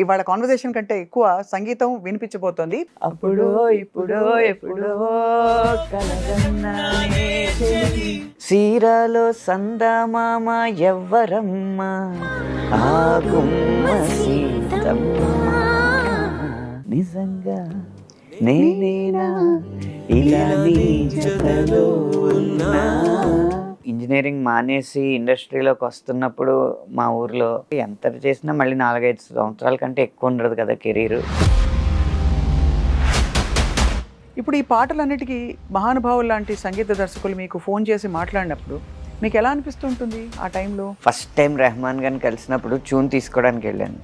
ఇవాళ కాన్వర్సేషన్ కంటే ఎక్కువ సంగీతం వినిపించబోతోంది. అప్పుడో ఇప్పుడో ఎప్పుడో కలగన్నానే చెలి. సీరాలో సందమామ ఎవ్వరమ్మ ఆ గుమ్మ సీతమ్మ. నిజంగా నేనేనా ఇలా నీ జతలో ఉన్నా. ఇంజనీరింగ్ మానేసి ఇండస్ట్రీలోకి వస్తున్నప్పుడు మా ఊర్లో ఎంత చేసినా మళ్ళీ 4-5 సంవత్సరాల కంటే ఎక్కువ ఉండదు కదా కెరీర్. ఇప్పుడు ఈ పాటలన్నిటికీ మహానుభావులు లాంటి సంగీత దర్శకులు మీకు ఫోన్ చేసి మాట్లాడినప్పుడు మీకు ఎలా అనిపిస్తుంటుంది ఆ టైంలో? ఫస్ట్ టైం రెహమాన్ గారిని కలిసినప్పుడు ట్యూన్ తీసుకోవడానికి వెళ్ళాను.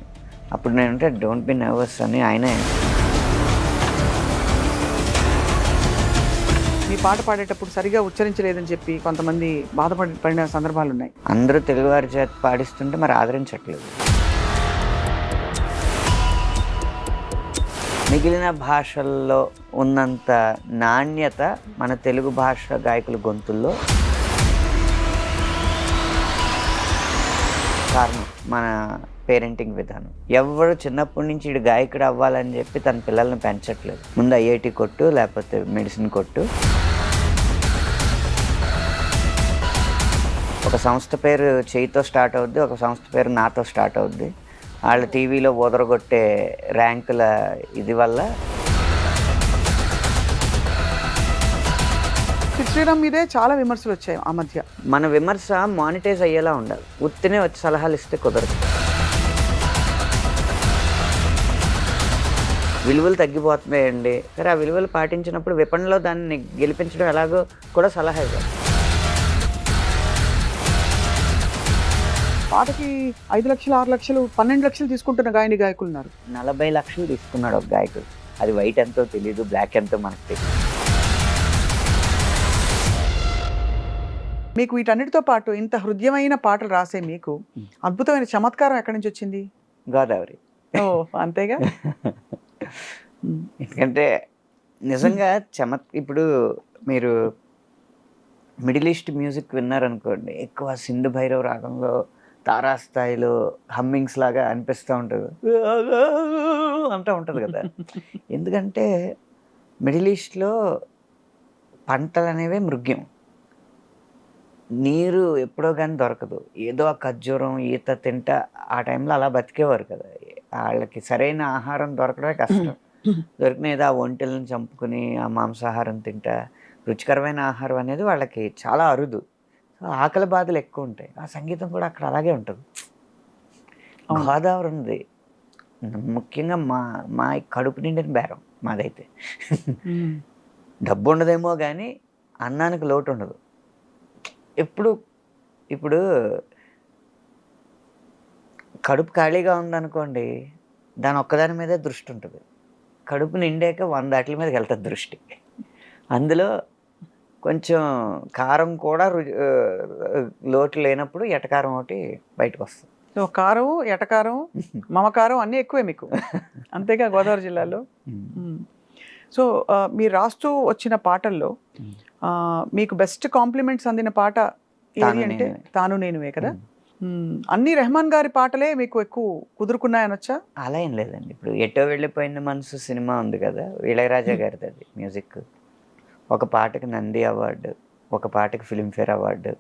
అప్పుడు నేనంటే డోంట్ బి నర్వస్ అని ఆయనే. మీ పాట పాడేటప్పుడు సరిగా ఉచ్చరించలేదని చెప్పి కొంతమంది బాధపడిన సందర్భాలు ఉన్నాయి. అందరూ తెలుగువారి చేత పాడిస్తుంటే మరి ఆదరించట్లేదు. మిగిలిన భాషల్లో ఉన్నంత నాణ్యత మన తెలుగు భాష గాయకుల గొంతుల్లో కారణం మన పేరెంటింగ్ విధానం. ఎవరు చిన్నప్పటి నుంచి ఇటు గాయకుడు అవ్వాలని చెప్పి తన పిల్లల్ని పెంచట్లేదు. ముందు ఐఐటి కొట్టు, లేకపోతే మెడిసిన్ కొట్టు. ఒక సంస్థ పేరు చేయితో స్టార్ట్ అవుద్ది, ఒక సంస్థ పేరు నాతో స్టార్ట్ అవుద్ది. వాళ్ళ టీవీలో ఓదరగొట్టే ర్యాంకుల ఇది వల్ల శ్రీరామ్ మీదే చాలా విమర్శలు వచ్చాయి ఆ మధ్య. మన విమర్శ మానిటైజ్ అయ్యేలా ఉండాలి. ఉత్తినే వచ్చి సలహాలు ఇస్తే కుదరదు. విలువలు తగ్గిపోతున్నాయండి. సరే, ఆ విలువలు పాటించినప్పుడు విపణిలో దాన్ని గెలిపించడం ఎలాగో కూడా సలహా ఇవ్వాలి. పాటకి 5 లక్షలు 6 లక్షలు 12 లక్షలు తీసుకుంటున్న గాయకులు ఉన్నారు. 40 లక్షలు తీసుకున్నాడు ఒక గాయకుడు. అది వైట్ ఎంతో తెలీదు, బ్లాక్ ఎంతో మనకు తెలియదు. మీకు వీటన్నిటితో పాటు ఇంత హృదయమైన పాటలు రాసే మీకు అద్భుతమైన చమత్కారం ఎక్కడి నుంచి వచ్చింది? గోదావరి. ఓ అంతేగా. ఎందుకంటే నిజంగా ఇప్పుడు మీరు మిడిల్ ఈస్ట్ మ్యూజిక్ విన్నారనుకోండి, ఎక్కువ సింధు భైరవ్ రాగంలో తారాస్థాయిలో హమ్మింగ్స్ లాగా అనిపిస్తూ ఉంటుంది, అంటూ ఉంటుంది కదా. ఎందుకంటే మిడిల్ ఈస్ట్లో పంటలు అనేవి మృగ్యం. నీరు ఎప్పుడో కానీ దొరకదు. ఏదో ఆ ఖర్జూరం ఈత తింటా ఆ టైంలో అలా బతికేవారు కదా. వాళ్ళకి సరైన ఆహారం దొరకడమే కష్టం. దొరికిన ఏదో ఆ ఒంటెలను చంపుకుని ఆ మాంసాహారం తింటా రుచికరమైన ఆహారం అనేది వాళ్ళకి చాలా అరుదు. ఆకలి బాధలు ఎక్కువ ఉంటాయి. ఆ సంగీతం కూడా అక్కడ అలాగే ఉంటుంది. గోదావరి ఉంది ముఖ్యంగా మా కడుపు నిండిన బేరం మాదైతే. డబ్బు ఉండదేమో కానీ అన్నానికి లోటు ఉండదు. ఇప్పుడు కడుపు ఖాళీగా ఉందనుకోండి, దాని ఒక్కదాని మీదే దృష్టి ఉంటుంది. కడుపు నిండాక 100 వాటి మీదకి వెళ్తుంది దృష్టి. అందులో కొంచెం కారం కూడా లోటు లేనప్పుడు ఎటకారం ఒకటి బయటకు వస్తుంది. సో కారం, ఎటకారం, మమకారం అన్నీ ఎక్కువే మీకు, అంతేగా గోదావరి జిల్లాలో. సో మీరు రాస్తూ వచ్చిన పాటల్లో మీకు బెస్ట్ కాంప్లిమెంట్స్ అందిన పాట ఏది అంటే తాను నేనువే కదా. అన్ని రెహమాన్ గారి పాటలే మీకు ఎక్కువ కుదురుకున్నాయనొచ్చా? అలా ఏం లేదండి. ఇప్పుడు ఎటో వెళ్ళిపోయిన మనసు సినిమా ఉంది కదా, ఇళయరాజా గారిది. అది మ్యూజిక్. ఒక పాటకి నంది అవార్డు, ఒక పాటకి ఫిల్మ్ఫేర్ అవార్డు,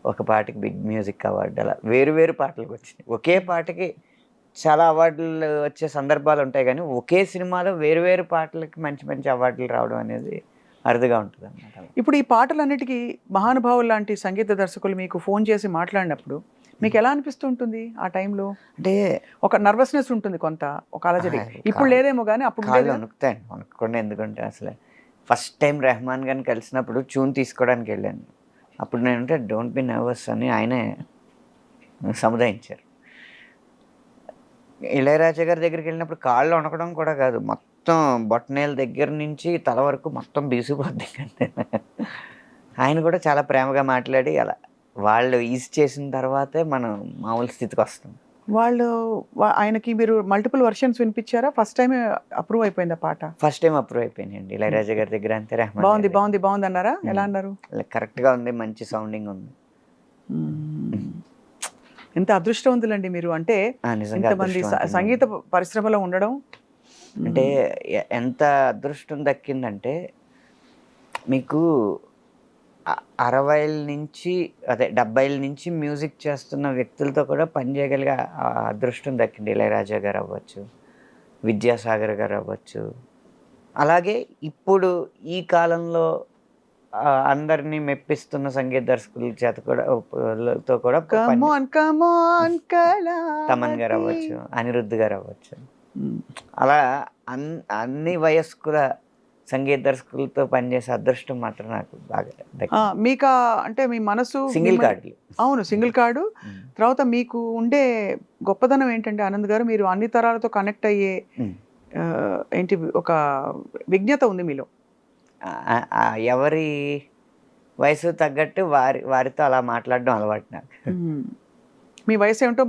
ఒక పాటకి బిగ్ మ్యూజిక్ అవార్డు, అలా వేరు పాటలకు వచ్చినాయి. ఒకే పాటకి చాలా అవార్డులు వచ్చే సందర్భాలు ఉంటాయి, కానీ ఒకే సినిమాలో వేరు పాటలకి మంచి అవార్డులు రావడం అనేది అరుదుగా ఉంటుంది అన్నమాట. ఇప్పుడు ఈ పాటలన్నిటికీ మహానుభావులు లాంటి సంగీత దర్శకులు మీకు ఫోన్ చేసి మాట్లాడినప్పుడు మీకు ఎలా అనిపిస్తుంటుంది ఆ టైంలో? అంటే ఒక నర్వస్నెస్ ఉంటుంది, కొంత ఒక అలజడి. ఇప్పుడు లేదేమో కానీ అప్పుడు అనుకోండి. ఎందుకంటే అసలు ఫస్ట్ టైం రెహమాన్ గారిని కలిసినప్పుడు ట్యూన్ తీసుకోవడానికి వెళ్ళాను. అప్పుడు నేనంటే డోంట్ బి నర్వస్ అని ఆయనే సముదాయించారు. ఇళయరాజా గారి దగ్గరికి వెళ్ళినప్పుడు కాళ్ళు వణకడం కూడా కాదు, మొత్తం బొట్టనేల దగ్గర నుంచి తల వరకు మొత్తం బీసిపోద్ది. ఆయన కూడా చాలా ప్రేమగా మాట్లాడి అలా వాళ్ళు ఈజ్ చేసిన తర్వాతే మనం మామూలు స్థితికి వస్తాం. ఆయనకి మీరు మల్టిపుల్ వర్షన్స్ వినిపించారా? ఫస్ట్ టైం అప్రూవ్ అయిపోయింది ఆ పాట? ఫస్ట్ టైం అప్రూవ్ అయిపోయిందండి ఇళయరాజా గారి దగ్గర. అంతే. రెహమాన్ బాగుంది అన్నారా? ఎలా అన్నారు? కరెక్ట్గా ఉంది, మంచి సౌండింగ్ ఉంది. ఎంత అదృష్టవంతులండి మీరు, అంటే నిజంగా ఇంతమంది అదృష్టవంతుడిని. సంగీత పరిశ్రమలో ఉండడం. అంటే ఎంత అదృష్టం దక్కిందంటే మీకు 60ల నుంచి అదే 70ల నుంచి మ్యూజిక్ చేస్తున్న వ్యక్తులతో కూడా పనిచేయగలిగే అదృష్టం దక్కింది. ఇళయరాజా గారు అవ్వచ్చు, విద్యాసాగర్ గారు అవ్వచ్చు. అలాగే ఇప్పుడు ఈ కాలంలో అందరినీ మెప్పిస్తున్న సంగీత దర్శకుల చేత కూడా తో కూడా కమాన్ కమాన్ తమన్ గారు అవ్వచ్చు, అనిరుద్ధ్ గారు అవ్వచ్చు. అలా అన్ని వయస్కుల సంగీత దర్శకులతో పనిచేసే అదృష్టం మాత్రం నాకు బాగా మీకు అంటే మీ మనసు సింగిల్ కార్డులు. అవును, సింగిల్ కార్డు. తర్వాత మీకు ఉండే గొప్పదనం ఏంటంటే ఆనంద్ గారు, మీరు అన్ని తరాలతో కనెక్ట్ అయ్యే ఏంటి ఒక విజ్ఞత ఉంది మీలో. ఎవరి వయసు తగ్గట్టు వారితో అలా మాట్లాడడం అలవాటు నాకు. మీ వయసు ఏమిటో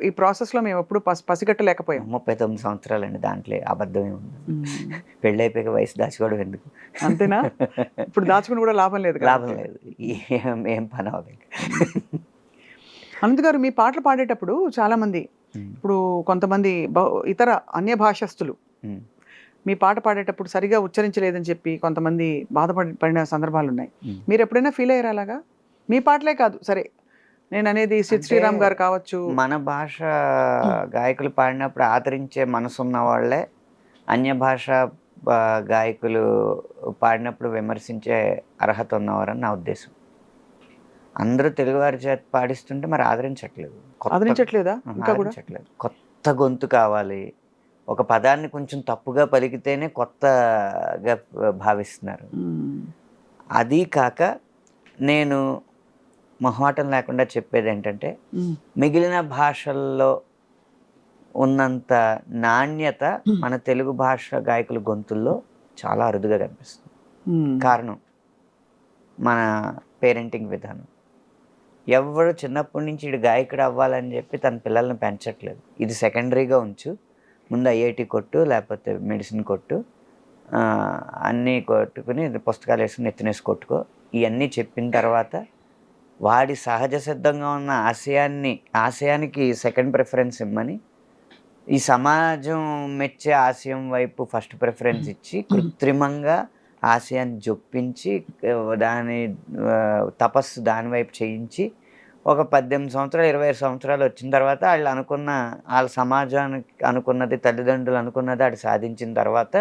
ఈ ప్రాసెస్లో మేము ఎప్పుడు పసిగట్టలేకపోయాం. 39 సంవత్సరాలండి, దాంట్లో అబద్ధమే ఉంది. పెళ్ళి అయిపోయాక వయసు దాచుకోవడం ఎందుకు? అంతేనా? ఇప్పుడు దాచుకుని కూడా లాభం లేదు. లాభం లేదు, ఏం పని అవ్వదు. అనంత్ గారు, మీ పాటలు పాడేటప్పుడు చాలా మంది, ఇప్పుడు కొంతమంది ఇతర అన్య భాషస్థులు మీ పాట పాడేటప్పుడు సరిగా ఉచ్చరించలేదని చెప్పి కొంతమంది బాధపడిన సందర్భాలు ఉన్నాయి. మీరు ఎప్పుడైనా ఫీల్ అయ్యారు అలాగా? మీ పాటలే కాదు, సరే నేను అనేది శ్రీరామ్ గారు కావచ్చు. మన భాష గాయకులు పాడినప్పుడు ఆదరించే మనసున్న వాళ్ళే అన్య భాష గాయకులు పాడినప్పుడు విమర్శించే అర్హత ఉన్నవారని నా ఉద్దేశం. అందరూ తెలుగువారి చేత పాడిస్తుంటే మరి ఆదరించట్లేదా? ఇంకా కూడా కొత్త గొంతు కావాలి. ఒక పదాన్ని కొంచెం తప్పుగా పలికితేనే కొత్తగా భావిస్తున్నారు. అది కాక నేను మొహమాటం లేకుండా చెప్పేది ఏంటంటే, మిగిలిన భాషల్లో ఉన్నంత నాణ్యత మన తెలుగు భాష గాయకుల గొంతుల్లో చాలా అరుదుగా కనిపిస్తుంది. కారణం మన పేరెంటింగ్ విధానం. ఎవరు చిన్నప్పటి నుంచి ఇటు గాయకుడు అవ్వాలని చెప్పి తన పిల్లల్ని పెంచట్లేదు. ఇది సెకండరీగా ఉంచు, ముందు ఐఐటి కొట్టు, లేకపోతే మెడిసిన్ కొట్టు, అన్నీ కొట్టుకుని పుస్తకాలు వేసుకుని ఎత్తినేసి కొట్టుకో, ఇవన్నీ చెప్పిన తర్వాత వాడి సహజ సిద్ధంగా ఉన్న ఆశయానికి సెకండ్ ప్రిఫరెన్స్ ఇమ్మని, ఈ సమాజం మెచ్చే ఆశయం వైపు ఫస్ట్ ప్రిఫరెన్స్ ఇచ్చి కృత్రిమంగా ఆశయాన్ని జొప్పించి దాని తపస్సు దాని వైపు చేయించి ఒక 18 సంవత్సరాలు 25 సంవత్సరాలు వచ్చిన తర్వాత వాళ్ళ సమాజానికి అనుకున్నది, తల్లిదండ్రులు అనుకున్నది ఆడు సాధించిన తర్వాత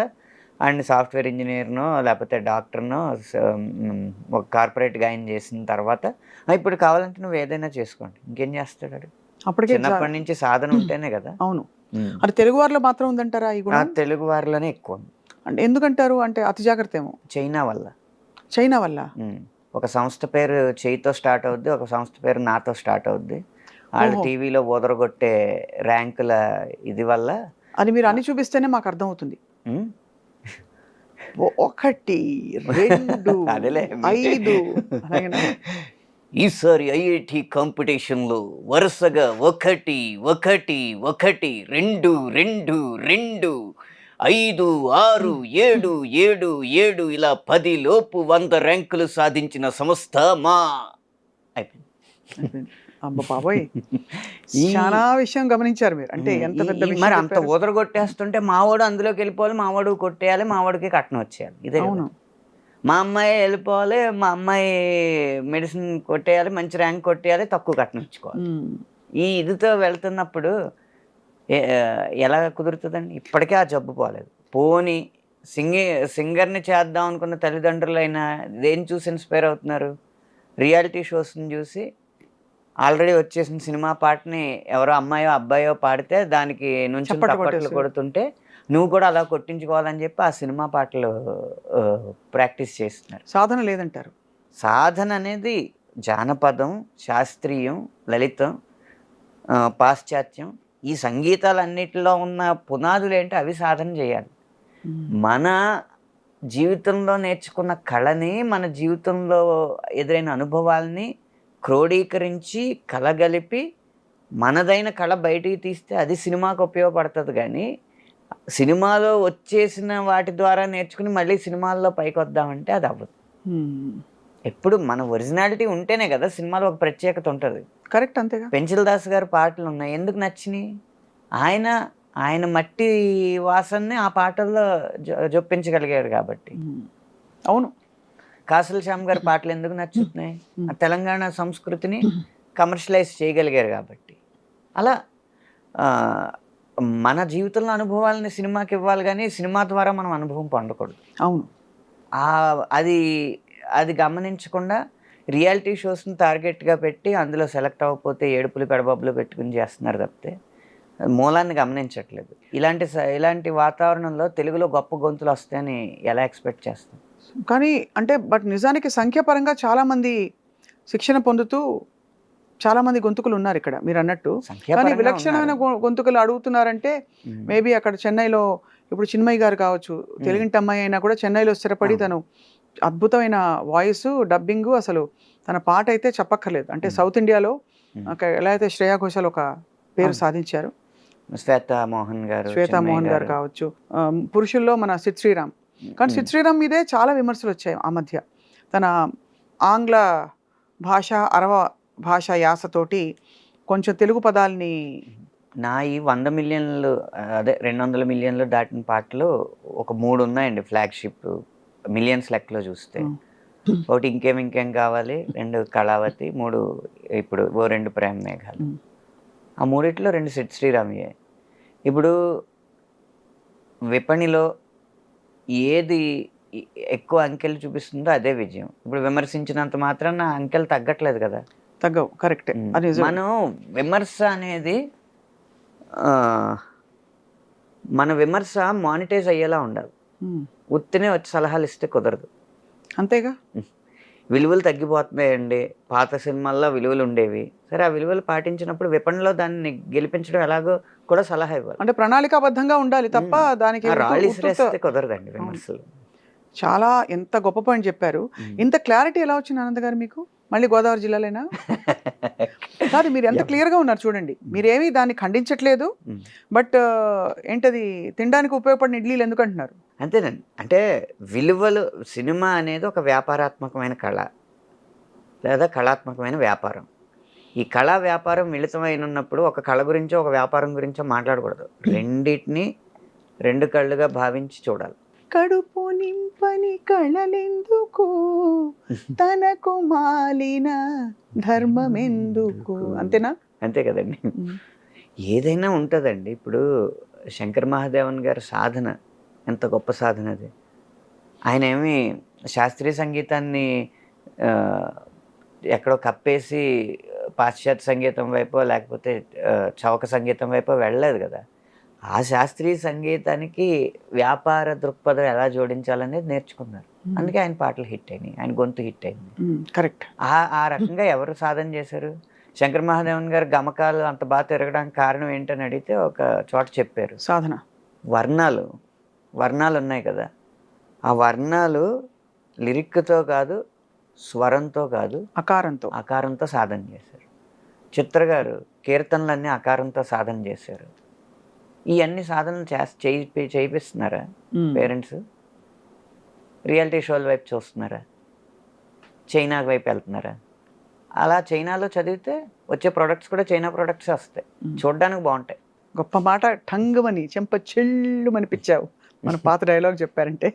అండ్ సాఫ్ట్వేర్ ఇంజనీర్నో లేకపోతే డాక్టర్నో ఒక కార్పొరేట్గా ఆయన చేసిన తర్వాత ఇప్పుడు కావాలంటే నువ్వు ఏదైనా చేసుకోండి, ఇంకేం చేస్తాడు వాడు? అప్పటికే చిన్నప్పటి నుంచి సాధన ఉంటేనే కదా. అవును, అది తెలుగు వారిలో మాత్రం ఉందంటారా? ఈ గుణం తెలుగు వారిలోనే ఎక్కువ. అంటే ఎందుకంటారు? అంటే అతి జాగ్రత్త ఏమో. చైనా వల్ల. ఒక సంస్థ పేరు చేయితో స్టార్ట్ అవుద్ది, ఒక సంస్థ పేరు నాతో స్టార్ట్ అవుద్ది. వాళ్ళు టీవీలో ఓదరగొట్టే ర్యాంకుల ఇది వల్ల అది మీరు అని చూపిస్తేనే మాకు అర్థం అవుతుంది. 1 2 5 ఈసారి ఐఐటి కాంపిటీషన్లో వరుసగా 1 1 1 2 2 2 5 6 7 7 7 ఇలా 10 లోపు 100 ర్యాంకులు సాధించిన సంస్థ మా అయిపోయింది. అమ్మ బాబోయ్, చాలా విషయం గమనించారు మీరు. అంటే ఎంత పెద్ద విషయం. మరి అంత ఊదరగొట్టేస్తుంటే మావాడు అందులోకి వెళ్ళిపోవాలి, మావాడు కొట్టేయాలి, మావాడికి కట్నం వచ్చేయాలి. ఇదే మా అమ్మాయి వెళ్ళిపోవాలి, మా అమ్మాయి మెడిసిన్ కొట్టేయాలి, మంచి ర్యాంక్ కొట్టేయాలి, తక్కువ కట్నం ఇచ్చుకోవాలి. ఈ ఇదితో వెళ్తున్నప్పుడు ఎలా కుదురుతుందండి? ఇప్పటికే ఆ జబ్బు పోలేదు. పోనీ సింగర్ని చేద్దాం అనుకున్న తల్లిదండ్రులైనా దేని చూసి ఇన్స్పైర్ అవుతున్నారు? రియాలిటీ షోస్ని చూసి. ఆల్రెడీ వచ్చేసిన సినిమా పాటని ఎవరో అమ్మాయో అబ్బాయో పాడితే దానికి నుంచి చప్పట్లు కొడుతుంటే నువ్వు కూడా అలా కొట్టించుకోవాలని చెప్పి ఆ సినిమా పాటలు ప్రాక్టీస్ చేస్తున్నారు. సాధన లేదంటారు? సాధన అనేది జానపదం, శాస్త్రీయం, లలితం, పాశ్చాత్యం, ఈ సంగీతాలన్నిటిలో ఉన్న పునాదులు ఏంటో అవి సాధన చేయాలి. మన జీవితంలో నేర్చుకున్న కళని, మన జీవితంలో ఎదురైన అనుభవాల్ని క్రోడీకరించి కలగలిపి మనదైన కళ బయటికి తీస్తే అది సినిమాకు ఉపయోగపడుతుంది. కానీ సినిమాలో వచ్చేసిన వాటి ద్వారా నేర్చుకుని మళ్ళీ సినిమాల్లో పైకి వద్దామంటే అది అవ్వదు. ఎప్పుడు మన ఒరిజినాలిటీ ఉంటేనే కదా సినిమాలో ఒక ప్రత్యేకత ఉంటుంది. కరెక్ట్, అంతేగా. పెంచిల్ దాస్ గారి పాటలు ఉన్నాయి, ఎందుకు నచ్చినాయి? ఆయన ఆయన మట్టి వాసనని ఆ పాటల్లో జొప్పించగలిగాడు కాబట్టి. అవును. కాసుల శ్యామ్ గారి పాటలు ఎందుకు నచ్చుతున్నాయి? ఆ తెలంగాణ సంస్కృతిని కమర్షియలైజ్ చేయగలిగారు కాబట్టి. అలా మన జీవితంలో అనుభవాలని సినిమాకి ఇవ్వాలి, కానీ సినిమా ద్వారా మనం అనుభవం పొందకూడదు. అవును. అది అది గమనించకుండా రియాలిటీ షోస్ని టార్గెట్గా పెట్టి అందులో సెలెక్ట్ అవ్వకపోతే ఏడుపులు పెడబబ్బులు పెట్టుకుని చేస్తున్నారు తప్పితే మూలాన్ని గమనించట్లేదు. ఇలాంటి వాతావరణంలో తెలుగులో గొప్ప గొంతులు వస్తాయని ఎలా ఎక్స్పెక్ట్ చేస్తాం? కానీ అంటే బట్ నిజానికి సంఖ్యాపరంగా చాలామంది శిక్షణ పొందుతూ చాలామంది గొంతుకులు ఉన్నారు ఇక్కడ మీరు అన్నట్టు. కానీ విలక్షణమైన గొంతుకులు అడుగుతున్నారంటే మేబీ అక్కడ చెన్నైలో ఇప్పుడు చిన్మయి గారు కావచ్చు, తెలుగింటి అమ్మాయి అయినా కూడా చెన్నైలో స్థిరపడి తను అద్భుతమైన వాయిస్, డబ్బింగ్, అసలు తన పాట అయితే చెప్పక్కర్లేదు. అంటే సౌత్ ఇండియాలో ఎలా అయితే శ్రేయా ఘోషాల్ ఒక పేరు సాధించారు, శ్వేతా మోహన్ గారు కావచ్చు, పురుషుల్లో మన సిద్ శ్రీరామ్. కానీ సిద్ శ్రీరామ్ మీదే చాలా విమర్శలు వచ్చాయి ఆ మధ్య. తన ఆంగ్ల భాష, అరవ భాష యాసతోటి కొంచెం తెలుగు పదాలని నా ఈ 100 మిలియన్లు అదే 200 మిలియన్లు దాటిన పాటలు ఒక 3 ఉన్నాయండి ఫ్లాగ్షిప్ మిలియన్స్ లెక్కలో చూస్తే. ఒకటి ఇంకేం కావాలి, 2 కళావతి, 3 ఇప్పుడు 2 ప్రేమ మేఘాలు. ఆ 3 2 సిద్ శ్రీరామ్యే. ఇప్పుడు విపణిలో ఏది ఎక్కువ అంకెలు చూపిస్తుందో అదే విజయం. ఇప్పుడు విమర్శించినంత మాత్రాన అంకెలు తగ్గట్లేదు కదా. తగ్గవు, కరెక్టే. మనం విమర్శ అనేది మన విమర్శ మానిటైజ్ అయ్యేలా ఉండాలి. ఉత్తినే వచ్చి సలహాలు ఇస్తే కుదరదు. అంతేగా. విలువలు తగ్గిపోతున్నాయండి, పాత సినిమాల్లో విలువలు ఉండేవి, సరే ఆ విలువలు పాటించినప్పుడు విపణిలో దాన్ని గెలిపించడం ఎలాగో కూడా సలహా ఇవ్వాలి. అంటే ప్రణాళికాబద్ధంగా ఉండాలి తప్ప దానికి కుదరదండి విమర్శలు. చాలా ఎంత గొప్ప పాయింట్ చెప్పారు. ఇంత క్లారిటీ ఎలా వచ్చింది ఆనంద్ గారు మీకు? మళ్ళీ గోదావరి జిల్లాలేనా? కాదు, మీరు ఎంత క్లియర్గా ఉన్నారు చూడండి. మీరేమీ దాన్ని ఖండించట్లేదు, బట్ ఏంటది తినడానికి ఉపయోగపడిన ఇడ్లీలు ఎందుకు అంటున్నారు? అంతేనండి. అంటే విలువలు, సినిమా అనేది ఒక వ్యాపారాత్మకమైన కళ లేదా కళాత్మకమైన వ్యాపారం. ఈ కళా వ్యాపారం మిళితమైనప్పుడు ఒక కళ గురించో ఒక వ్యాపారం గురించో మాట్లాడకూడదు. రెండింటిని 2 కళ్ళుగా భావించి చూడాలి. కడుపు నింపని కళలెందుకు, తనకు మాలిన ధర్మమెందుకు, అంతేనా? అంతే కదండి. ఏదైనా ఉంటుందండి. ఇప్పుడు శంకర్ మహాదేవన్ గారి సాధన ఎంత గొప్ప సాధన అది. ఆయన ఏమి శాస్త్రీయ సంగీతాన్ని ఎక్కడో కప్పేసి పాశ్చాత్య సంగీతం వైపో లేకపోతే చౌక సంగీతం వైపో వెళ్ళలేదు కదా. ఆ శాస్త్రీయ సంగీతానికి వ్యాపార దృక్పథం ఎలా జోడించాలనేది నేర్చుకున్నారు. అందుకే ఆయన పాటలు హిట్ అయినాయి, ఆయన గొంతు హిట్ అయింది. కరెక్ట్. ఆ రకంగా ఎవరు సాధన చేశారు? శంకర్ మహాదేవన్ గారు గమకాలు అంత బాగా తిరగడానికి కారణం ఏంటని అడిగితే ఒక చోట చెప్పారు, సాధన. వర్ణాలు ఉన్నాయి కదా, ఆ వర్ణాలు లిరిక్తో కాదు, స్వరంతో కాదు, అకారంతో సాధన చేశారు. చిత్ర గారు కీర్తనలన్నీ అకారంతో సాధన చేశారు. ఈ అన్ని సాధనలు చేయిస్తున్నారా పేరెంట్స్? రియాలిటీ షోల వైపు చూస్తున్నారా? చైనా వైపు వెళ్తున్నారా? అలా చైనాలో చదివితే వచ్చే ప్రొడక్ట్స్ కూడా చైనా ప్రొడక్ట్స్ వస్తాయి, చూడడానికి బాగుంటాయి. గొప్ప మాట, టంగుమని చెంప చెల్లుమనిపించావు. మన పాత డైలాగ్ చెప్పారంటే.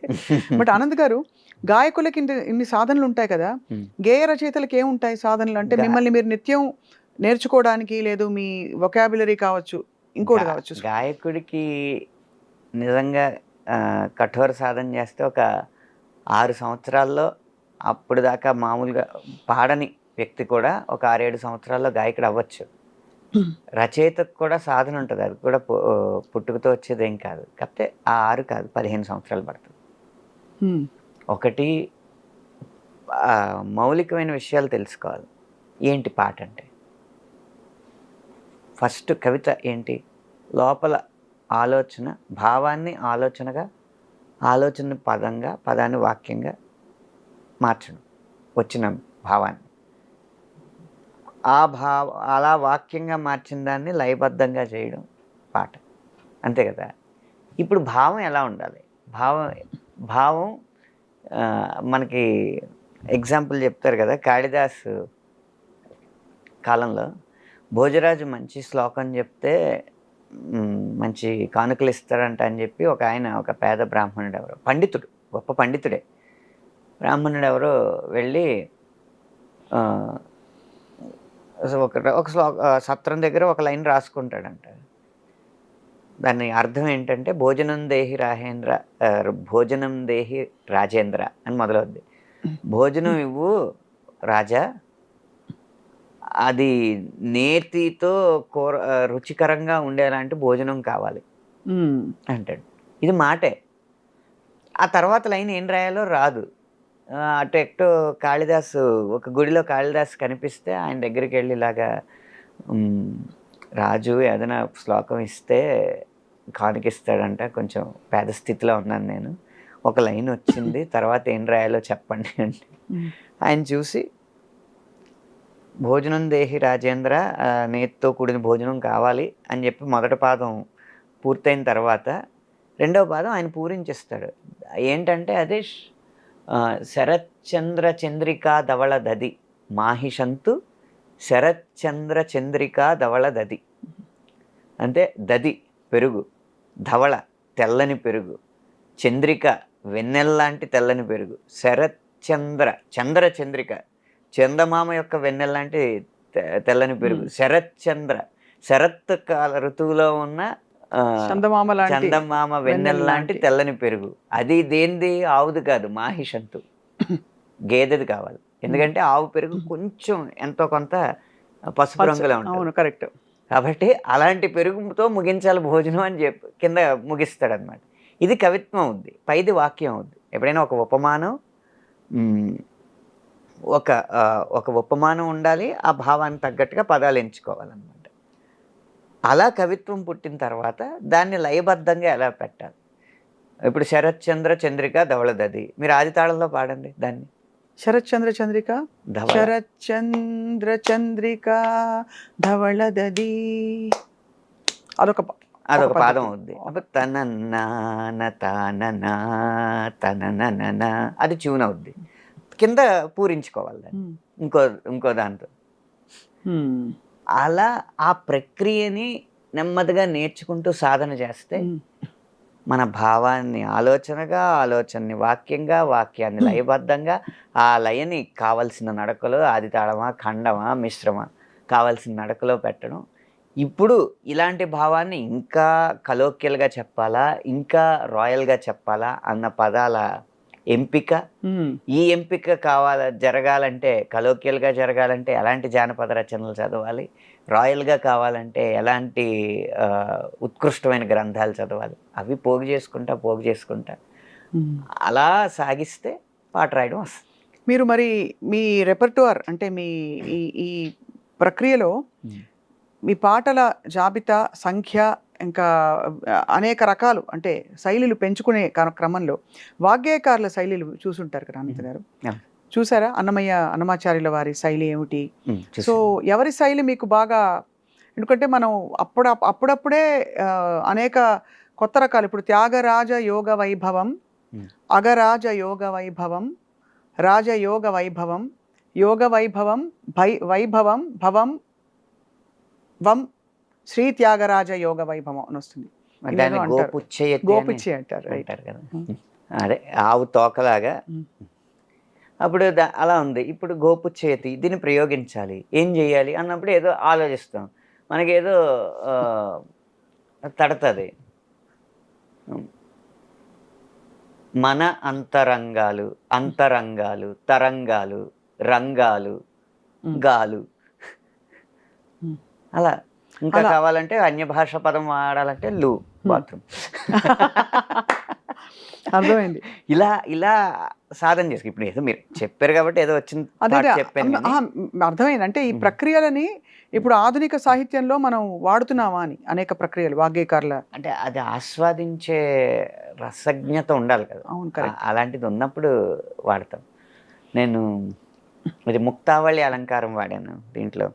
బట్ ఆనంద్ గారు, గాయకులకి ఇన్ని సాధనలు ఉంటాయి కదా, గేయ రచయితలకు ఏముంటాయి సాధనలు? అంటే మిమ్మల్ని మీరు నిత్యం నేర్చుకోవడానికి, లేదు మీ వొకాబులరీ కావచ్చు, ఇంకోటి కావచ్చు. గాయకుడికి నిజంగా కఠోర సాధన చేస్తే ఒక 6 సంవత్సరాల్లో, అప్పుడు దాకా మామూలుగా పాడని వ్యక్తి కూడా ఒక 6-7 సంవత్సరాల్లో గాయకుడు అవ్వచ్చు. రచయితకు కూడా సాధన ఉంటుంది, అది కూడా పుట్టుకతో వచ్చేది ఏం కాదు. కాకపోతే ఆ 6 కాదు, 15 సంవత్సరాలు పడుతుంది. ఒకటి మౌలికమైన విషయాలు తెలుసుకోవాలి. ఏంటి పాట అంటే? ఫస్ట్ కవిత ఏంటి? లోపల ఆలోచన, భావాన్ని ఆలోచనగా, ఆలోచన పదంగా, పదాన్ని వాక్యంగా మార్చడం, వచ్చిన భావాన్ని అలా వాక్యంగా మార్చిన దాన్ని లయబద్ధంగా చేయడం పాట, అంతే కదా. ఇప్పుడు భావం ఎలా ఉండాలి? భావం మనకి ఎగ్జాంపుల్ చెప్తారు కదా, కాళిదాస్ కాలంలో భోజరాజు మంచి శ్లోకం చెప్తే మంచి కానుకలు ఇస్తారంట అని చెప్పి ఒక ఆయన, ఒక పేద బ్రాహ్మణుడు ఎవరో, పండితుడు, గొప్ప పండితుడే, బ్రాహ్మణుడు ఎవరో వెళ్ళి ఒక సత్రం దగ్గర ఒక లైన్ రాసుకుంటాడంట. దాని అర్థం ఏంటంటే భోజనం దేహి రాజేంద్ర, భోజనం దేహి రాజేంద్ర అని మొదలవుద్ది. భోజనం ఇవ్వు రాజా, అది నేతితో రుచికరంగా ఉండేలాంటి భోజనం కావాలి అంటాడు. ఇది మాటే. ఆ తర్వాత లైన్ ఏం రాయాలో రాదు. అటు ఎక్కడో కాళిదాసు, ఒక గుడిలో కాళిదాసు కనిపిస్తే ఆయన దగ్గరికి వెళ్ళి ఇలాగా, రాజు ఏదైనా శ్లోకం ఇస్తే కానుకిస్తాడంట, కొంచెం పేద స్థితిలో ఉన్నాను నేను, ఒక లైన్ వచ్చింది, తర్వాత ఏం రాయాలో చెప్పండి అంటే ఆయన చూసి భోజనం దేహి రాజేంద్ర, నేతితో కూడిన భోజనం కావాలి అని చెప్పి మొదటి పాదం పూర్తయిన తర్వాత రెండవ పాదం ఆయన పూరించిస్తాడు. ఏంటంటే అదే శరత్చంద్ర చంద్రికా ధవళ దది మాహిషంతు శరత్చంద్ర చంద్రికా ధవళ దది అంటే దది పెరుగు, ధవళ తెల్లని పెరుగు, చంద్రిక వెన్నెల్లాంటి తెల్లని పెరుగు, శరత్చంద్ర చంద్ర చంద్రిక చందమామ యొక్క వెన్నెల్లాంటి తెల్లని పెరుగు, శరత్చంద్ర శరత్ కాల ఋతువులో ఉన్న చందమామ వెన్నెల్లాంటి తెల్లని పెరుగు. అది దేనిది? ఆవుది కాదు, మాహిషంతు, గేదెది కావాలి. ఎందుకంటే ఆవు పెరుగు కొంచెం ఎంతో కొంత పసుపు రంగులో ఉంటుంది. కరెక్ట్. కాబట్టి అలాంటి పెరుగుతో ముగించాలి భోజనం అని చెప్పి కింద ముగిస్తాడు అనమాట. ఇది కవిత్వం అవుద్ది, పైది వాక్యం అవుద్ది. ఎప్పుడైనా ఒక ఉపమానం, ఒక ఉపమానం ఉండాలి, ఆ భావానికి తగ్గట్టుగా పదాలు ఎంచుకోవాలన్నమాట. అలా కవిత్వం పుట్టిన తర్వాత దాన్ని లయబద్ధంగా ఎలా పెట్టాలి? ఇప్పుడు శరత్చంద్ర చంద్రిక ధవళదది, మీరు ఆది తాళంలో పాడండి దాన్ని. శరత్చంద్ర చంద్రిక, శరత్చంద్ర చంద్రిక ధవళదది, అదొక పాదం అవుద్ది. అప్పుడు తనన అది ట్యూన్ అవుద్ది. కింద పూరించుకోవాలి దాన్ని ఇంకో దాంతో. అలా ఆ ప్రక్రియని నెమ్మదిగా నేర్చుకుంటూ సాధన చేస్తే మన భావాన్ని ఆలోచనగా, ఆలోచనని వాక్యంగా, వాక్యాన్ని లయబద్ధంగా, ఆ లయని కావలసిన నడకలో, ఆది తాళమా, ఖండమా, మిశ్రమా కావలసిన నడకలో పెట్టడం. ఇప్పుడు ఇలాంటి భావాన్ని ఇంకా కలోక్యల్గా చెప్పాలా, ఇంకా రాయల్గా చెప్పాలా అన్న పదాల ఎంపిక, ఈ ఎంపిక జరగాలంటే, కలోక్యల్గా జరగాలంటే ఎలాంటి జానపద రచనలు చదవాలి, రాయల్గా కావాలంటే ఎలాంటి ఉత్కృష్టమైన గ్రంథాలు చదవాలి, అవి పోగు చేసుకుంటా అలా సాగిస్తే పాట రాయడం వస్తుంది. మీరు మరి మీ రెపర్టుఆర్ అంటే మీ ఈ ప్రక్రియలో మీ పాటల జాబితా, సంఖ్య, ఇంకా అనేక రకాలు అంటే శైలులు పెంచుకునే క్రమంలో వాగ్గేయకారుల శైలిలు చూసుంటారు కదా అనంత గారు, చూసారా? అన్నమాచార్యుల వారి శైలి ఏమిటి? సో ఎవరి శైలి మీకు బాగా? ఎందుకంటే మనం అప్పుడప్పుడే అనేక కొత్త రకాలు, ఇప్పుడు త్యాగరాజ యోగ వైభవం, అగరాజ యోగ వైభవం, రాజయోగ వైభవం, యోగ వైభవం, వైభవం భవం వం శ్రీ త్యాగరాజ యోగ వైభవం అని వస్తుంది. గోపుచ్చి అంటారు కదా, అదే ఆవు తోకలాగా. అప్పుడు అలా ఉంది. ఇప్పుడు గోపుచ్చేతి, దీన్ని ప్రయోగించాలి, ఏం చేయాలి అన్నప్పుడు ఏదో ఆలోచిస్తాం, మనకేదో తడతది. మన అంతరంగాలు, తరంగాలు, రంగాలు, గాలు, అలా. ఇంకా కావాలంటే అన్య భాష పదం వాడాలంటే లు, బాత్రూమ్. అర్థమైంది. ఇలా సాధన చేసి ఇప్పుడు ఏదో మీరు చెప్పారు కాబట్టి ఏదో వచ్చింది చెప్పాను. అర్థమైంది. అంటే ఈ ప్రక్రియలని ఇప్పుడు ఆధునిక సాహిత్యంలో మనం వాడుతున్నామా అని అనేక ప్రక్రియలు వాగ్గేయకారుల, అంటే అది ఆస్వాదించే రసజ్ఞత ఉండాలి కదా. అవును, అలాంటిది ఉన్నప్పుడు వాడతాం. నేను ఇది ముక్తావళి అలంకారం వాడాను. దీంట్లో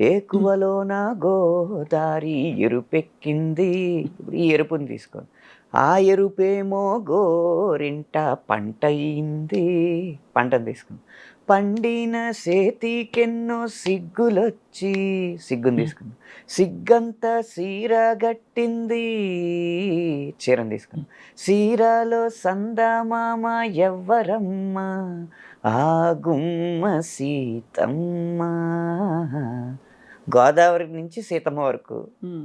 ఏకువలోన గోదారి ఎరుపెక్కింది. ఇప్పుడు ఈ ఎరుపుని తీసుకోండి. ఆ ఎరుపేమో గోరింట పంటయింది. పంటను తీసుకోండి. పండిన సేతికెన్నో సిగ్గులొచ్చి, సిగ్గుని తీసుకున్నాం. సిగ్గంతా సీర గట్టింది. చీరను తీసుకున్నాం. సీరలో సందమామ ఎవ్వరమ్మ, ఆ గుమ్మ సీతమ్మ. గోదావరి నుంచి సీతమ్మ వరకు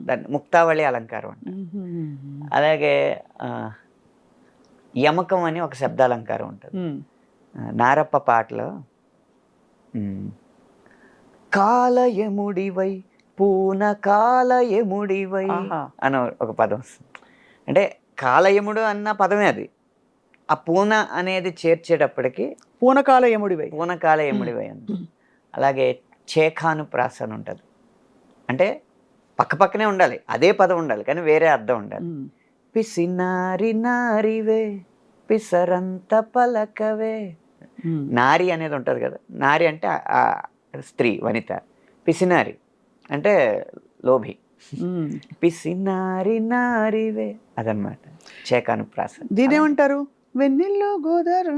దాన్ని ముక్తావళి అలంకారం అంట. అలాగే యమకం అని ఒక శబ్దాలంకారం ఉంటుంది. నారప్ప పాటలో కాలయముడివై పూన కాలయముడివై అని ఒక పదం వస్తుంది. అంటే కాలయముడు అన్న పదమే అది. ఆ పూన అనేది చేర్చేటప్పటికి పూనకాలయముడివై అంది. అలాగే చేఖానుప్రాస అని ఉంటుంది. అంటే పక్కనే ఉండాలి, అదే పదం ఉండాలి, కానీ వేరే అర్థం ఉండాలి. పిసినారి నారివే పిసరంత పలకవే. నారి అనేది ఉంటుంది కదా, నారి అంటే స్త్రీ, వనిత. పిసినారి అంటే లోభి. పిసినారి నారివే అదనమాట చేకానుప్రాస. దీనేమంటారు? వెన్నెల్లో గోదావరి